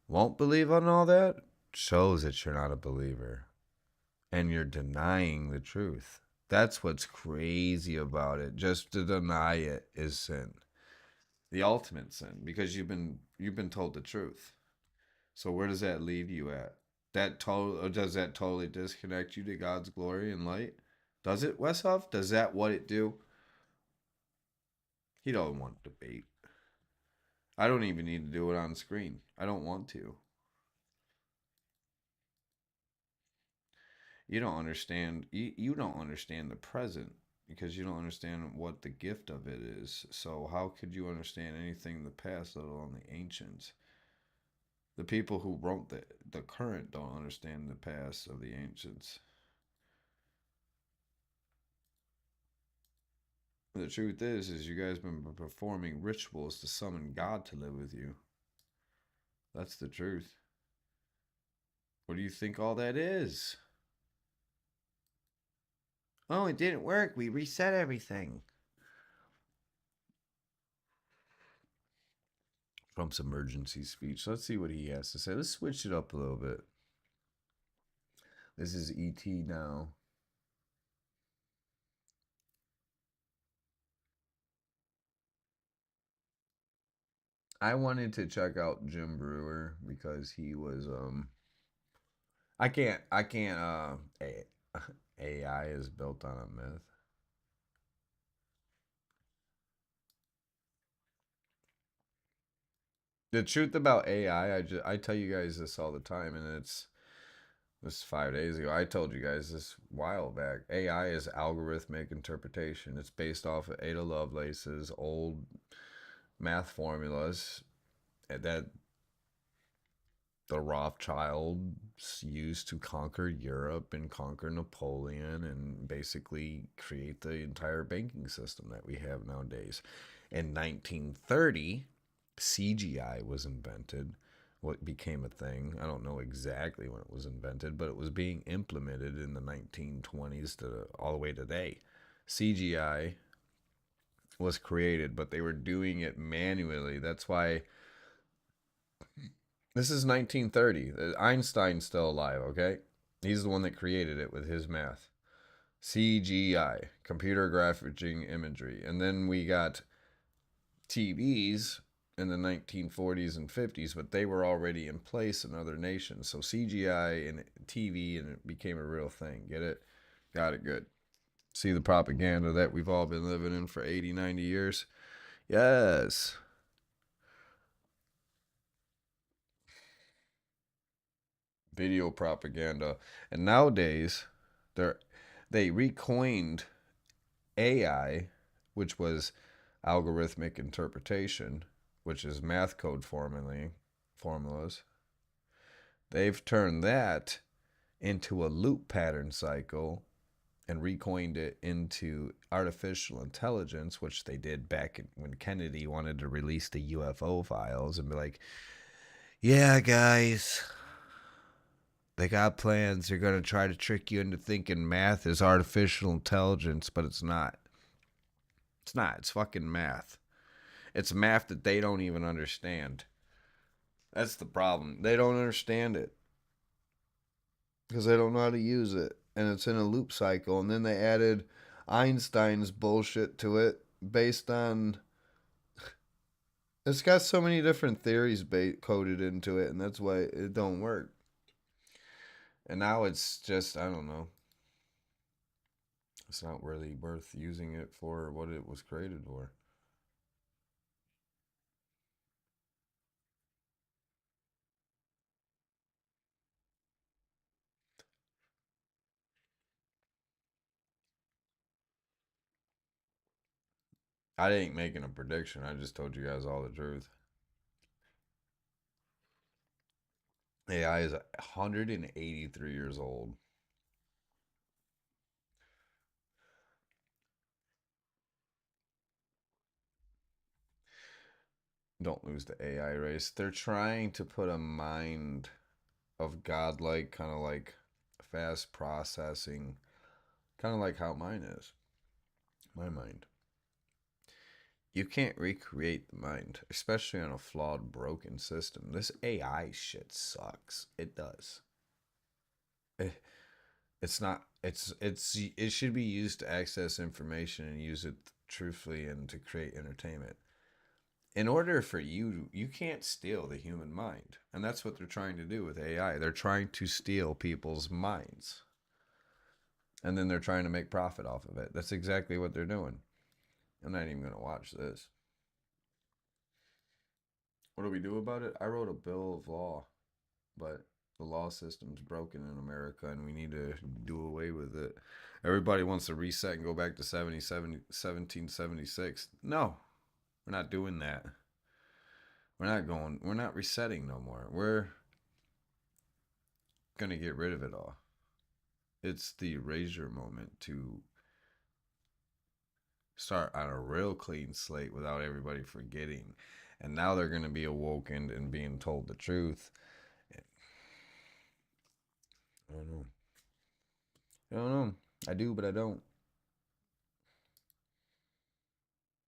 won't believe on all that shows that you're not a believer and you're denying the truth. That's what's crazy about it. Just to deny it is sin. The ultimate sin, because you've been told the truth. So where does that leave you at? Does that totally disconnect you to God's glory and light? Does it, Wes Huff? Does that what it do? He don't want debate. I don't even need to do it on screen. I don't want to. You don't understand. You don't understand the present because you don't understand what the gift of it is. So how could you understand anything in the past, let alone the ancients? The people who wrote the current don't understand the past of the ancients. The truth is you guys been performing rituals to summon God to live with you. That's the truth. What do you think all that is? Oh, it didn't work. We reset everything. Trump's emergency speech. Let's see what he has to say. Let's switch it up a little bit. This is ET now. I wanted to check out Jim Brewer because he was I can't AI is built on a myth. The truth about AI, I tell you guys this all the time, and this 5 days ago. I told you guys this a while back. AI is algorithmic interpretation. It's based off of Ada Lovelace's old math formulas that the Rothschilds used to conquer Europe and conquer Napoleon and basically create the entire banking system that we have nowadays. In 1930, CGI was invented. What became a thing. I don't know exactly when it was invented, but it was being implemented in the 1920s to all the way today. CGI was created, but they were doing it manually. That's why this is 1930. Einstein's still alive, okay? He's the one that created it with his math. CGI, computer graphic imagery. And then we got TVs in the 1940s and 50s, but they were already in place in other nations. So CGI and TV, and it became a real thing. Get it? Got it. Good. See the propaganda that we've all been living in for 80, 90 years? Yes. Video propaganda. And nowadays, they recoined AI, which was algorithmic interpretation, which is math code formulas. They've turned that into a loop pattern cycle and recoined it into artificial intelligence, which they did back when Kennedy wanted to release the UFO files and be like, yeah, guys, they got plans. They're going to try to trick you into thinking math is artificial intelligence, but it's not. It's not. It's fucking math. It's math that they don't even understand. That's the problem. They don't understand it because they don't know how to use it. And it's in a loop cycle. And then they added Einstein's bullshit to it based on. It's got so many different theories coded into it, and that's why it don't work. And now it's just, I don't know. It's not really worth using it for what it was created for. I ain't making a prediction. I just told you guys all the truth. AI is 183 years old. Don't lose the AI race. They're trying to put a mind of godlike, kind of like fast processing, kind of like how mine is. My mind. You can't recreate the mind, especially on a flawed, broken system. This AI shit sucks. It does. It's not. It's. It should be used to access information and use it truthfully and to create entertainment. In order for you can't steal the human mind, and that's what they're trying to do with AI. They're trying to steal people's minds, and then they're trying to make profit off of it. That's exactly what they're doing. I'm not even gonna watch this. What do we do about it? I wrote a bill of law, but the law system's broken in America and we need to do away with it. Everybody wants to reset and go back to 1776. No, we're not doing that. We're not resetting no more. We're going to get rid of it all. It's the erasure moment to start on a real clean slate without everybody forgetting. And now they're going to be awoken and being told the truth. I don't know. I don't know. I do, but I don't.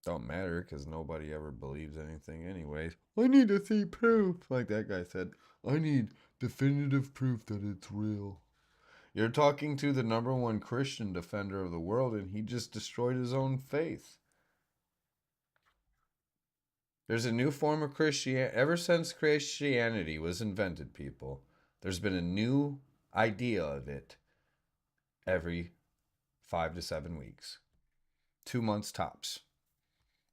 Don't matter because nobody ever believes anything, anyways. I need to see proof. Like that guy said, I need definitive proof that it's real. You're talking to the number one Christian defender of the world, and he just destroyed his own faith. There's a new form of Christianity. Ever since Christianity was invented, people, there's been a new idea of it every 5 to 7 weeks, 2 months tops.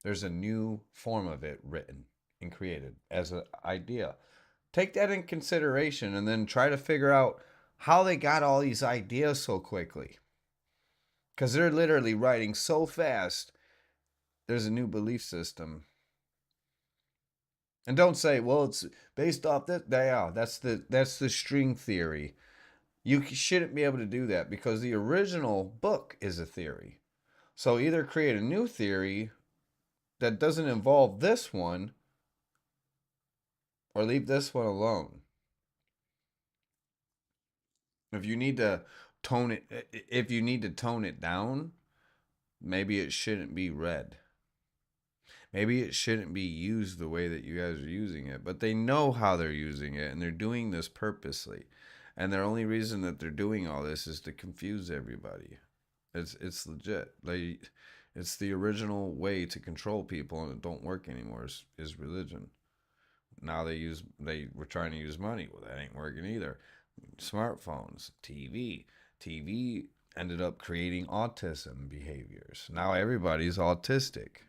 There's a new form of it written and created as an idea. Take that in consideration and then try to figure out how they got all these ideas so quickly. Because they're literally writing so fast. There's a new belief system. And don't say, well, it's based off that. Yeah, that's the string theory. You shouldn't be able to do that because the original book is a theory. So either create a new theory that doesn't involve this one or leave this one alone. If you need to tone it down, maybe it shouldn't be read. Maybe it shouldn't be used the way that you guys are using it, but they know how they're using it and they're doing this purposely. And their only reason that they're doing all this is to confuse everybody. It's legit. It's the original way to control people and it don't work anymore is religion. Now they were trying to use money. Well, that ain't working either. Smartphones, TV ended up creating autism behaviors. Now everybody's autistic.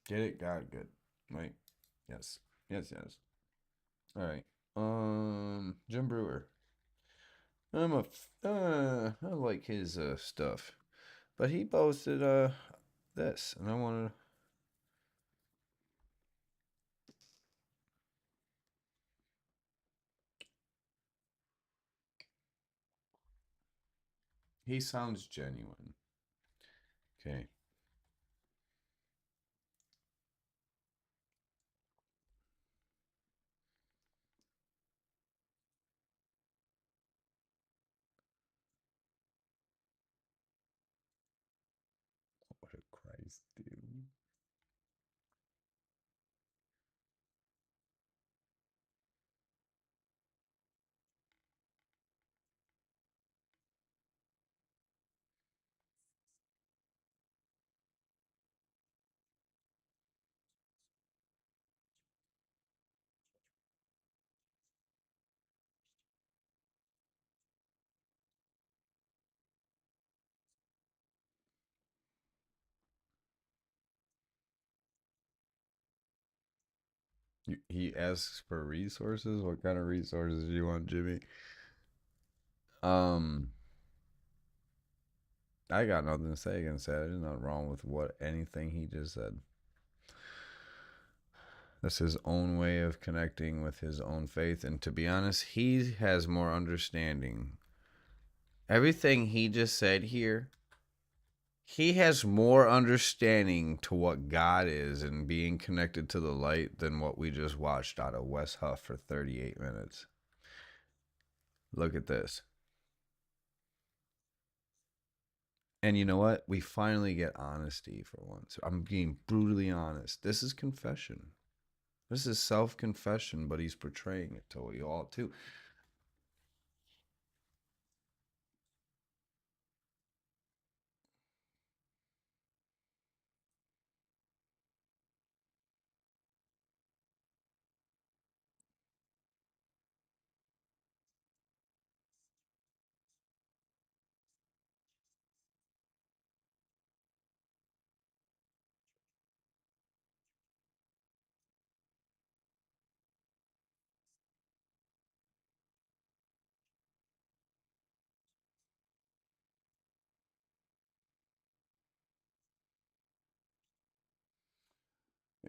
Get it? Got it. Good. Right? Yes. Yes. Yes. All right. Jim Brewer. I like his stuff, but he posted this, and I wanted. He sounds genuine. Okay. What a Christ, dude. He asks for resources. What kind of resources do you want, Jimmy? Um, I got nothing to say against that. There's nothing wrong with what anything he just said. That's his own way of connecting with his own faith. And to be honest, he has more understanding. Everything he just said here, he has more understanding to what God is and being connected to the light than what we just watched out of Wess Huff for 38 minutes. Look at this. And you know what? We finally get honesty for once. I'm being brutally honest. This is confession. This is self-confession, but he's portraying it to you all too.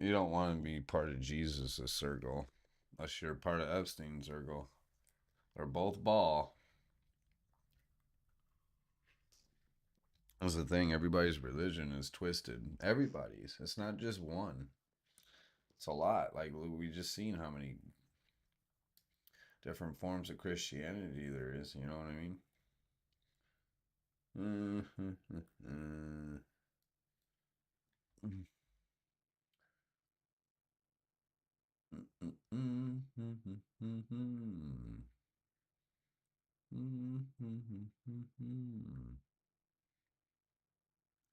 You don't want to be part of Jesus' circle unless you're part of Epstein's circle. They're both ball. That's the thing. Everybody's religion is twisted. Everybody's. It's not just one. It's a lot. Like we just seen how many different forms of Christianity there is. You know what I mean?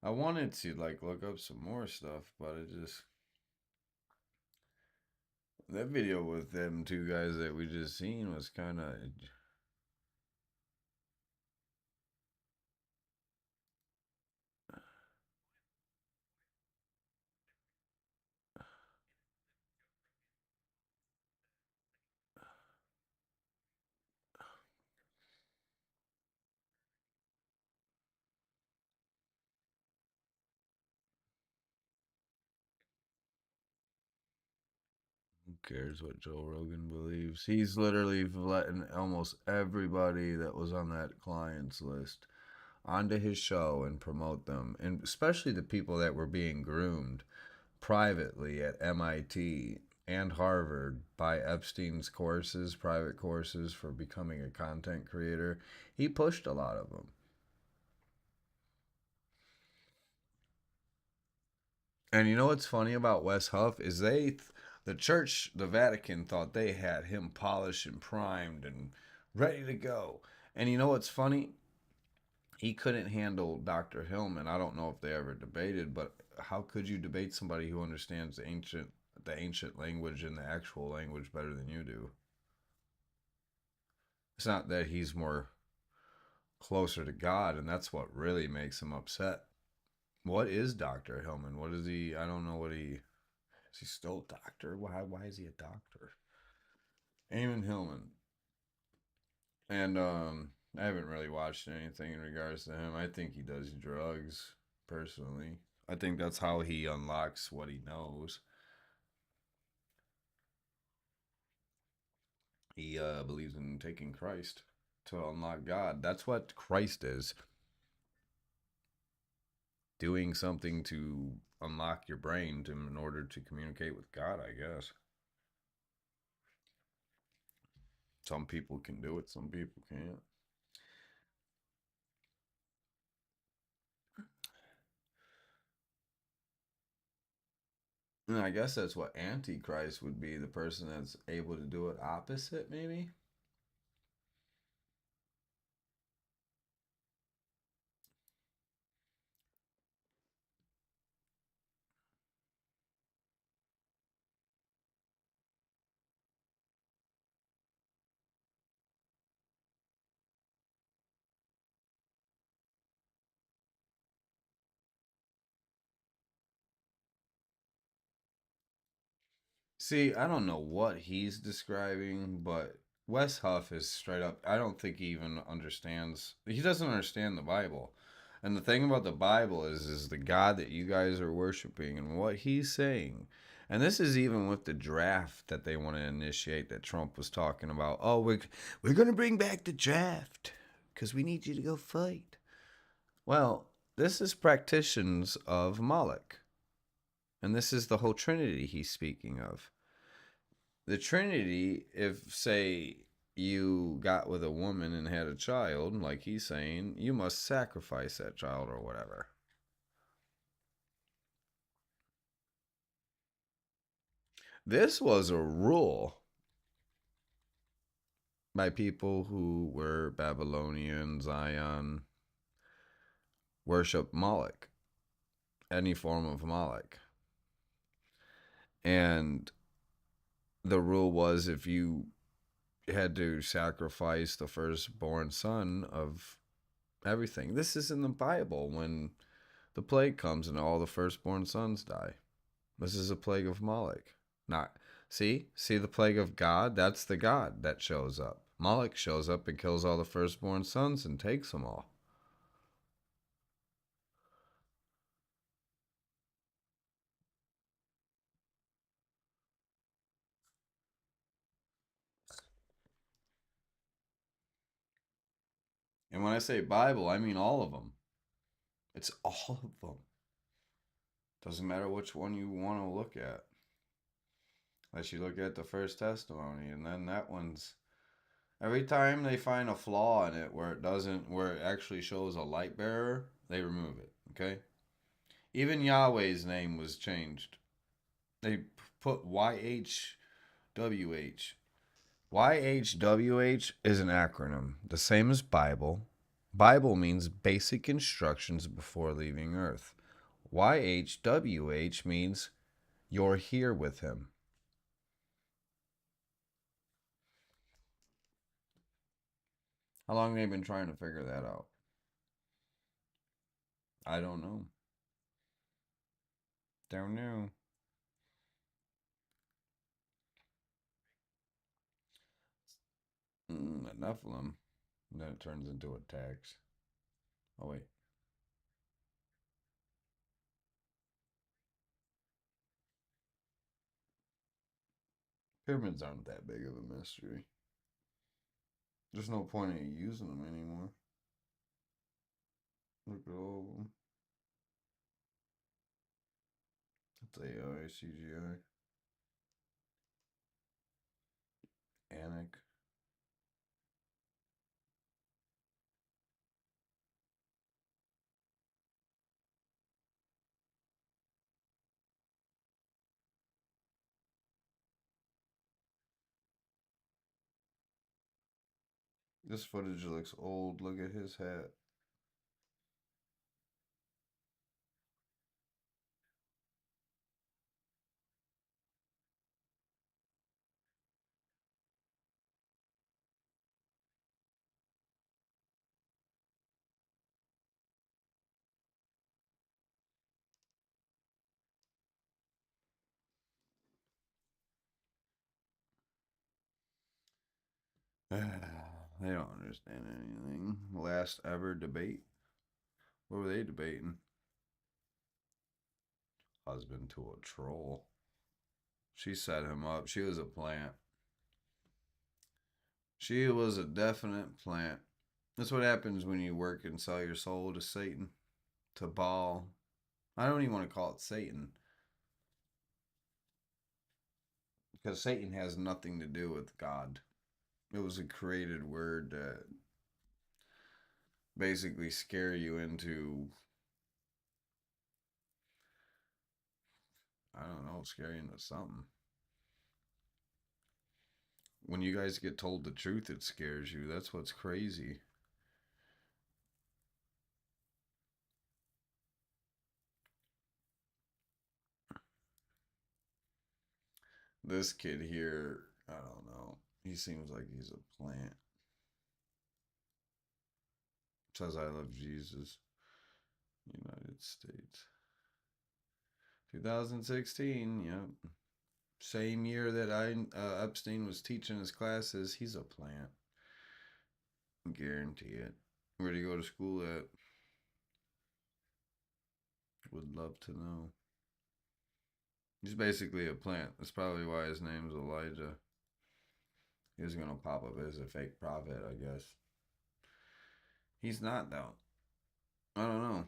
I wanted to like look up some more stuff, but it just that video with them two guys that we just seen was kind of. Who cares what Joe Rogan believes? He's literally letting almost everybody that was on that client's list onto his show and promote them, and especially the people that were being groomed privately at MIT and Harvard by Epstein's courses, private courses for becoming a content creator. He pushed a lot of them. And you know what's funny about Wes Huff is the church, the Vatican, thought they had him polished and primed and ready to go. And you know what's funny? He couldn't handle Dr. Hillman. I don't know if they ever debated, but how could you debate somebody who understands the ancient language and the actual language better than you do? It's not that he's more closer to God, and that's what really makes him upset. What is Dr. Hillman? What is he? I don't know what he is. He still a doctor? Why is he a doctor? Eamon Hillman. And I haven't really watched anything in regards to him. I think he does drugs, personally. I think that's how he unlocks what he knows. He believes in taking Christ to unlock God. That's what Christ is. Doing something to unlock your brain in order to communicate with God, I guess. Some people can do it, some people can't. And I guess that's what Antichrist would be, the person that's able to do it opposite, maybe? See, I don't know what he's describing, but Wes Huff is straight up. I don't think he even understands. He doesn't understand the Bible. And the thing about the Bible is the God that you guys are worshiping and what he's saying. And this is even with the draft that they want to initiate that Trump was talking about. Oh, we're going to bring back the draft because we need you to go fight. Well, this is practitioners of Moloch. And this is the whole Trinity he's speaking of. The Trinity, if, say, you got with a woman and had a child, like he's saying, you must sacrifice that child or whatever. This was a rule by people who were Babylonian, Zion, worship Moloch, any form of Moloch. And the rule was if you had to sacrifice the firstborn son of everything. This is in the Bible when the plague comes and all the firstborn sons die. This is a plague of Moloch. Not see the plague of God. That's the God that shows up. Moloch shows up and kills all the firstborn sons and takes them all. And when I say Bible, I mean all of them. It's all of them. Doesn't matter which one you want to look at. Unless you look at the first testimony, and then that one's every time they find a flaw in it where it actually shows a light bearer, they remove it. Okay? Even Yahweh's name was changed. They put YHWH. YHWH is an acronym, the same as Bible. Bible means basic instructions before leaving Earth. YHWH means you're here with him. How long have they been trying to figure that out? I don't know. Don't know. Enough of them. And then it turns into a tax. Oh, wait. Pyramids aren't that big of a mystery. There's no point in using them anymore. Look at all of them. It's AI, CGI. Anik. This footage looks old. Look at his hat. They don't understand anything. Last ever debate? What were they debating? Husband to a troll. She set him up. She was a plant. She was a definite plant. That's what happens when you work and sell your soul to Satan, to Baal. I don't even want to call it Satan because Satan has nothing to do with God. It was a created word that basically scare you into, I don't know, scare you into something. When you guys get told the truth, it scares you. That's what's crazy. This kid here, I don't know. He seems like he's a plant. Says I love Jesus. United States. 2016, yep. Same year that Epstein was teaching his classes. He's a plant. Guarantee it. Where'd he go to school at? would love to know. He's basically a plant. That's probably why his name's Elijah. He was gonna pop up as a fake prophet, I guess. He's not though. I don't know.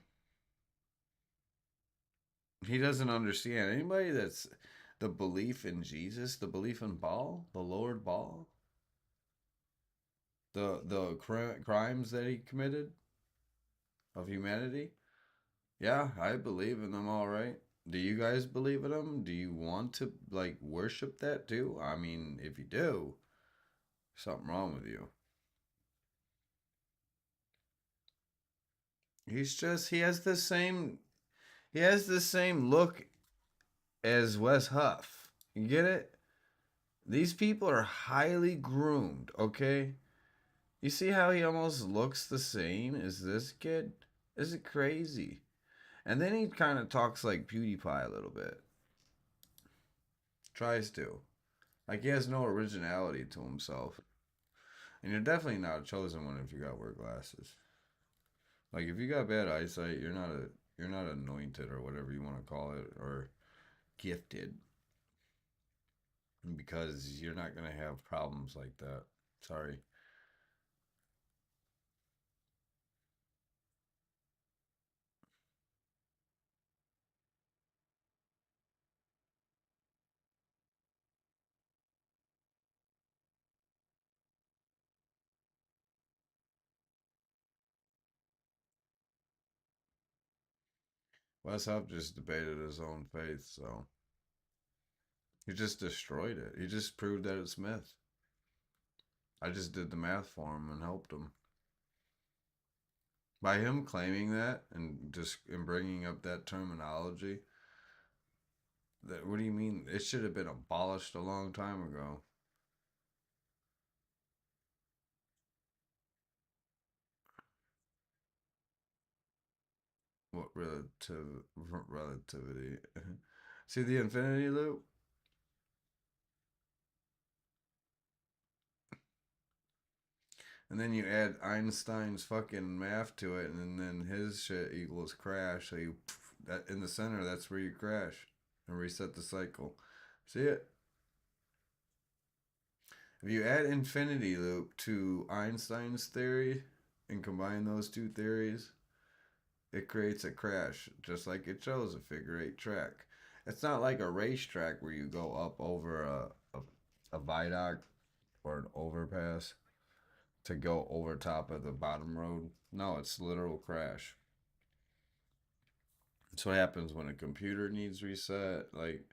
He doesn't understand. Anybody that's the belief in Jesus, the belief in Baal, the Lord Baal, the crimes that he committed of humanity. Yeah, I believe in them. All right. Do you guys believe in them? Do you want to like worship that too? I mean, if you do, something wrong with you. He's just he has the same look as Wes Huff. You get it? These people are highly groomed, okay? You see how he almost looks the same as this kid? Is it crazy? And then he kind of talks like PewDiePie a little bit. Tries to. Like he has no originality to himself. And you're definitely not a chosen one if you got to wear glasses. Like if you got bad eyesight, you're not anointed or whatever you want to call it or gifted because you're not going to have problems like that. Sorry. Wes Huff just debated his own faith, so he just destroyed it. He just proved that it's myth. I just did the math for him and helped him. By him claiming that and just and bringing up that terminology, that what do you mean? It should have been abolished a long time ago. What relativity? See the infinity loop? And then you add Einstein's fucking math to it, and then his shit equals crash. So you that in the center, that's where you crash and reset the cycle. See it? If you add infinity loop to Einstein's theory and combine those two theories, it creates a crash, just like it shows a figure eight track. It's not like a racetrack where you go up over a viaduct or an overpass to go over top of the bottom road. No, it's literal crash. That's what happens when a computer needs reset. Like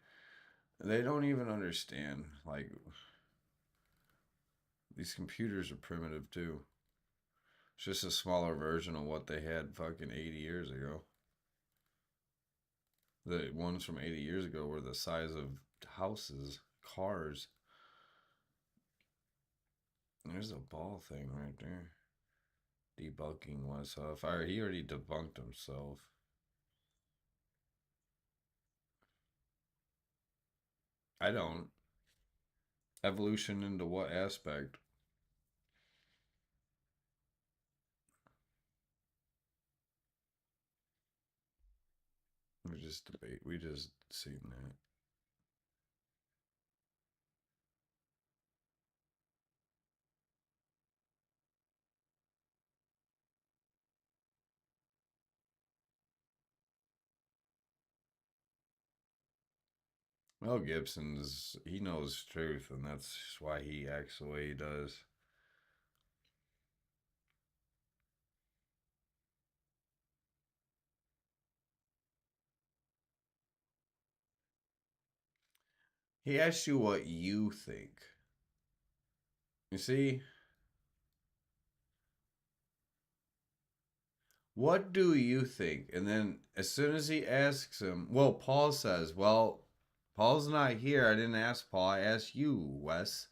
they don't even understand. Like these computers are primitive too. It's just a smaller version of what they had fucking 80 years ago. The ones from 80 years ago were the size of houses, cars. There's a ball thing right there. Debunking Wess Huff. He already debunked himself. I don't. Evolution into what aspect? We just debate. We just seen that. Mel Gibson's he knows truth, and that's why he acts the way he does. He asks you what you think. You see, what do you think? And then as soon as he asks him, well, Paul says, well, Paul's not here. I didn't ask Paul. I asked you, Wes.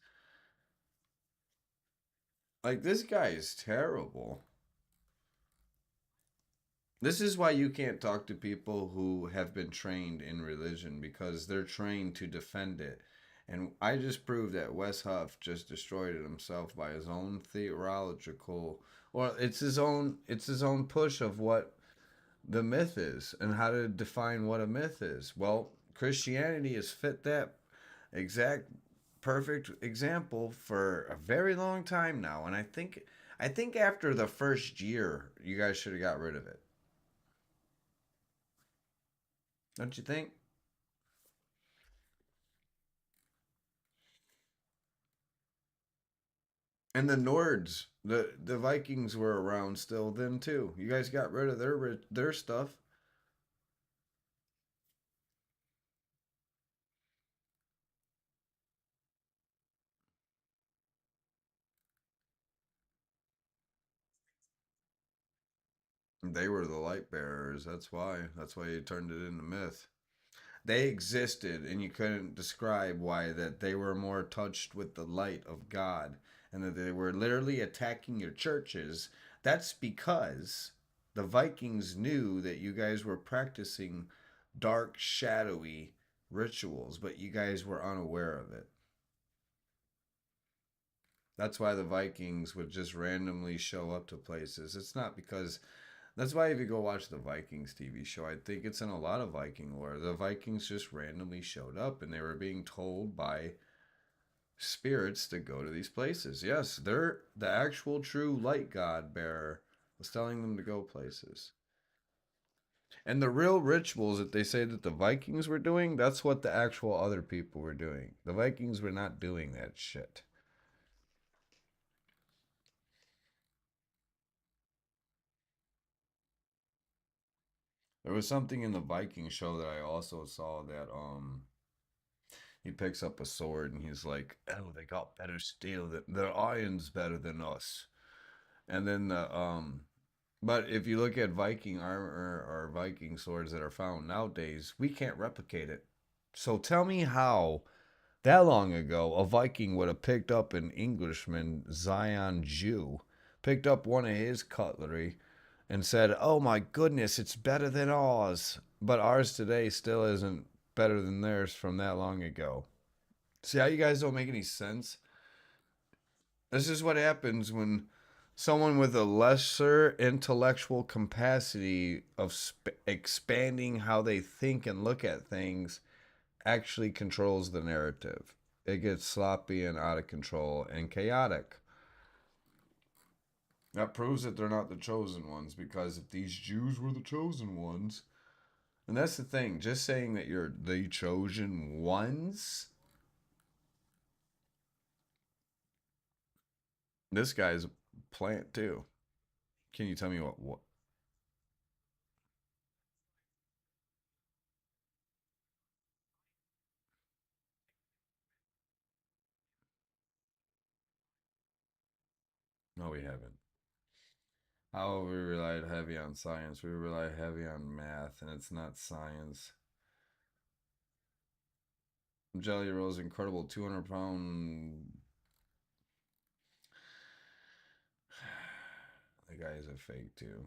Like, this guy is terrible. This is why you can't talk to people who have been trained in religion because they're trained to defend it. And I just proved that Wes Huff just destroyed it himself by his own theological, or it's his own push of what the myth is and how to define what a myth is. Well, Christianity has fit that exact perfect example for a very long time now, and I think after the first year, you guys should have got rid of it. Don't you think? And the Nords, the Vikings were around still then too. You guys got rid of their stuff. They were the light bearers. That's why. That's why you turned it into myth. They existed, and you couldn't describe why that they were more touched with the light of God, and that they were literally attacking your churches. That's because the Vikings knew that you guys were practicing dark, shadowy rituals, but you guys were unaware of it. That's why the Vikings would just randomly show up to places. It's not because that's why if you go watch the Vikings TV show, I think it's in a lot of Viking lore. The Vikings just randomly showed up and they were being told by spirits to go to these places. Yes, they're the actual true light god bearer was telling them to go places. And the real rituals that they say that the Vikings were doing, that's what the actual other people were doing. The Vikings were not doing that shit. There was something in the Viking show that I also saw that he picks up a sword and he's like, "Oh, they got better steel. Their iron's better than us." And then but if you look at Viking armor or Viking swords that are found nowadays, we can't replicate it. So tell me how that long ago a Viking would have picked up an Englishman, Zion Jew, picked up one of his cutlery and said, "Oh my goodness, it's better than ours." But ours today still isn't better than theirs from that long ago. See how you guys don't make any sense? This is what happens when someone with a lesser intellectual capacity of expanding how they think and look at things actually controls the narrative. It gets sloppy and out of control and chaotic. That proves that they're not the chosen ones because if these Jews were the chosen ones, and that's the thing, just saying that you're the chosen ones, this guy's a plant too. Can you tell me what? No, we haven't. How we relied heavy on science. We rely heavy on math, and it's not science. Jelly Roll's incredible 200-pound. The guy is a fake, too.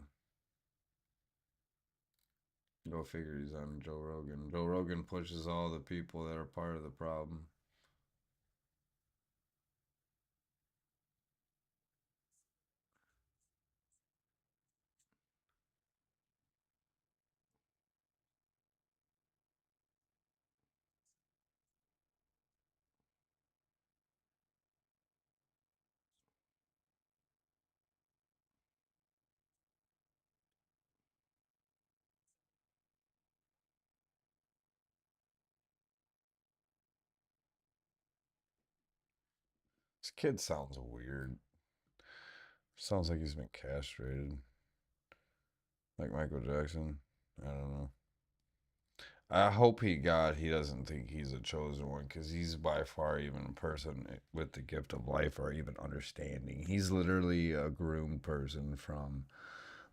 Go figure he's on Joe Rogan. Joe Rogan pushes all the people that are part of the problem. This kid sounds weird. Sounds like he's been castrated. Like Michael Jackson. I don't know. I hope he doesn't think he's a chosen one because he's by far even a person with the gift of life or even understanding. He's literally a groomed person from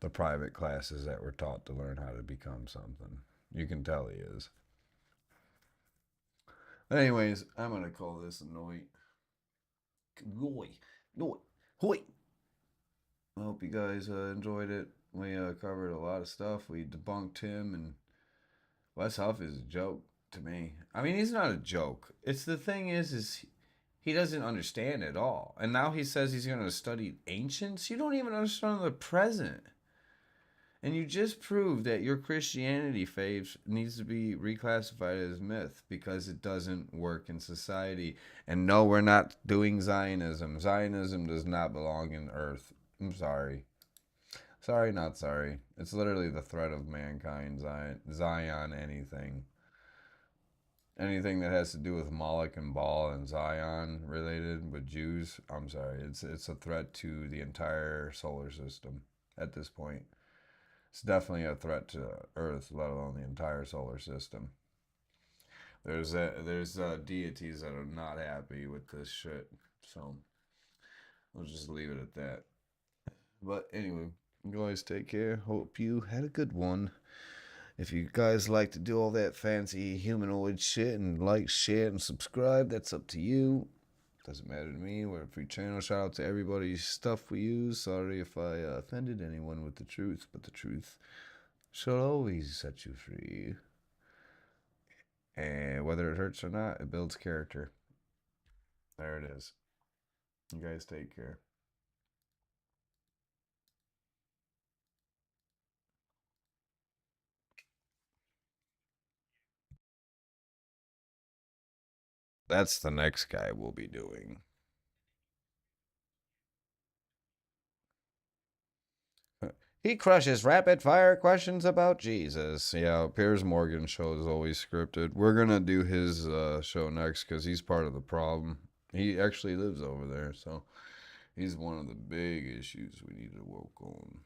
the private classes that were taught to learn how to become something. You can tell he is. But anyways, I'm gonna call this a night. Noy, noy, hoy. I hope you guys enjoyed it. We covered a lot of stuff. We debunked him, and Wes Huff is a joke to me. I mean, he's not a joke. It's the thing is he doesn't understand at all. And now he says he's going to study ancients. You don't even understand the present. And you just proved that your Christianity faith needs to be reclassified as myth because it doesn't work in society. And no, we're not doing Zionism. Zionism does not belong in Earth. I'm sorry. Sorry, not sorry. It's literally the threat of mankind. Zion anything. Anything that has to do with Moloch and Baal and Zion related with Jews, I'm sorry. It's a threat to the entire solar system at this point. It's definitely a threat to Earth, let alone the entire solar system. There's deities that are not happy with this shit, so we'll just leave it at that. But anyway, you guys take care. Hope you had a good one. If you guys like to do all that fancy humanoid shit and like, share, and subscribe, that's up to you. Doesn't matter to me. We're a free channel. Shout out to everybody's stuff we use. Sorry if I offended anyone with the truth, but the truth shall always set you free. And whether it hurts or not, it builds character. There it is. You guys take care. That's the next guy we'll be doing. He crushes rapid fire questions about Jesus. Yeah, Piers Morgan's show is always scripted. We're gonna do his show next because he's part of the problem. He actually lives over there, so he's one of the big issues we need to work on.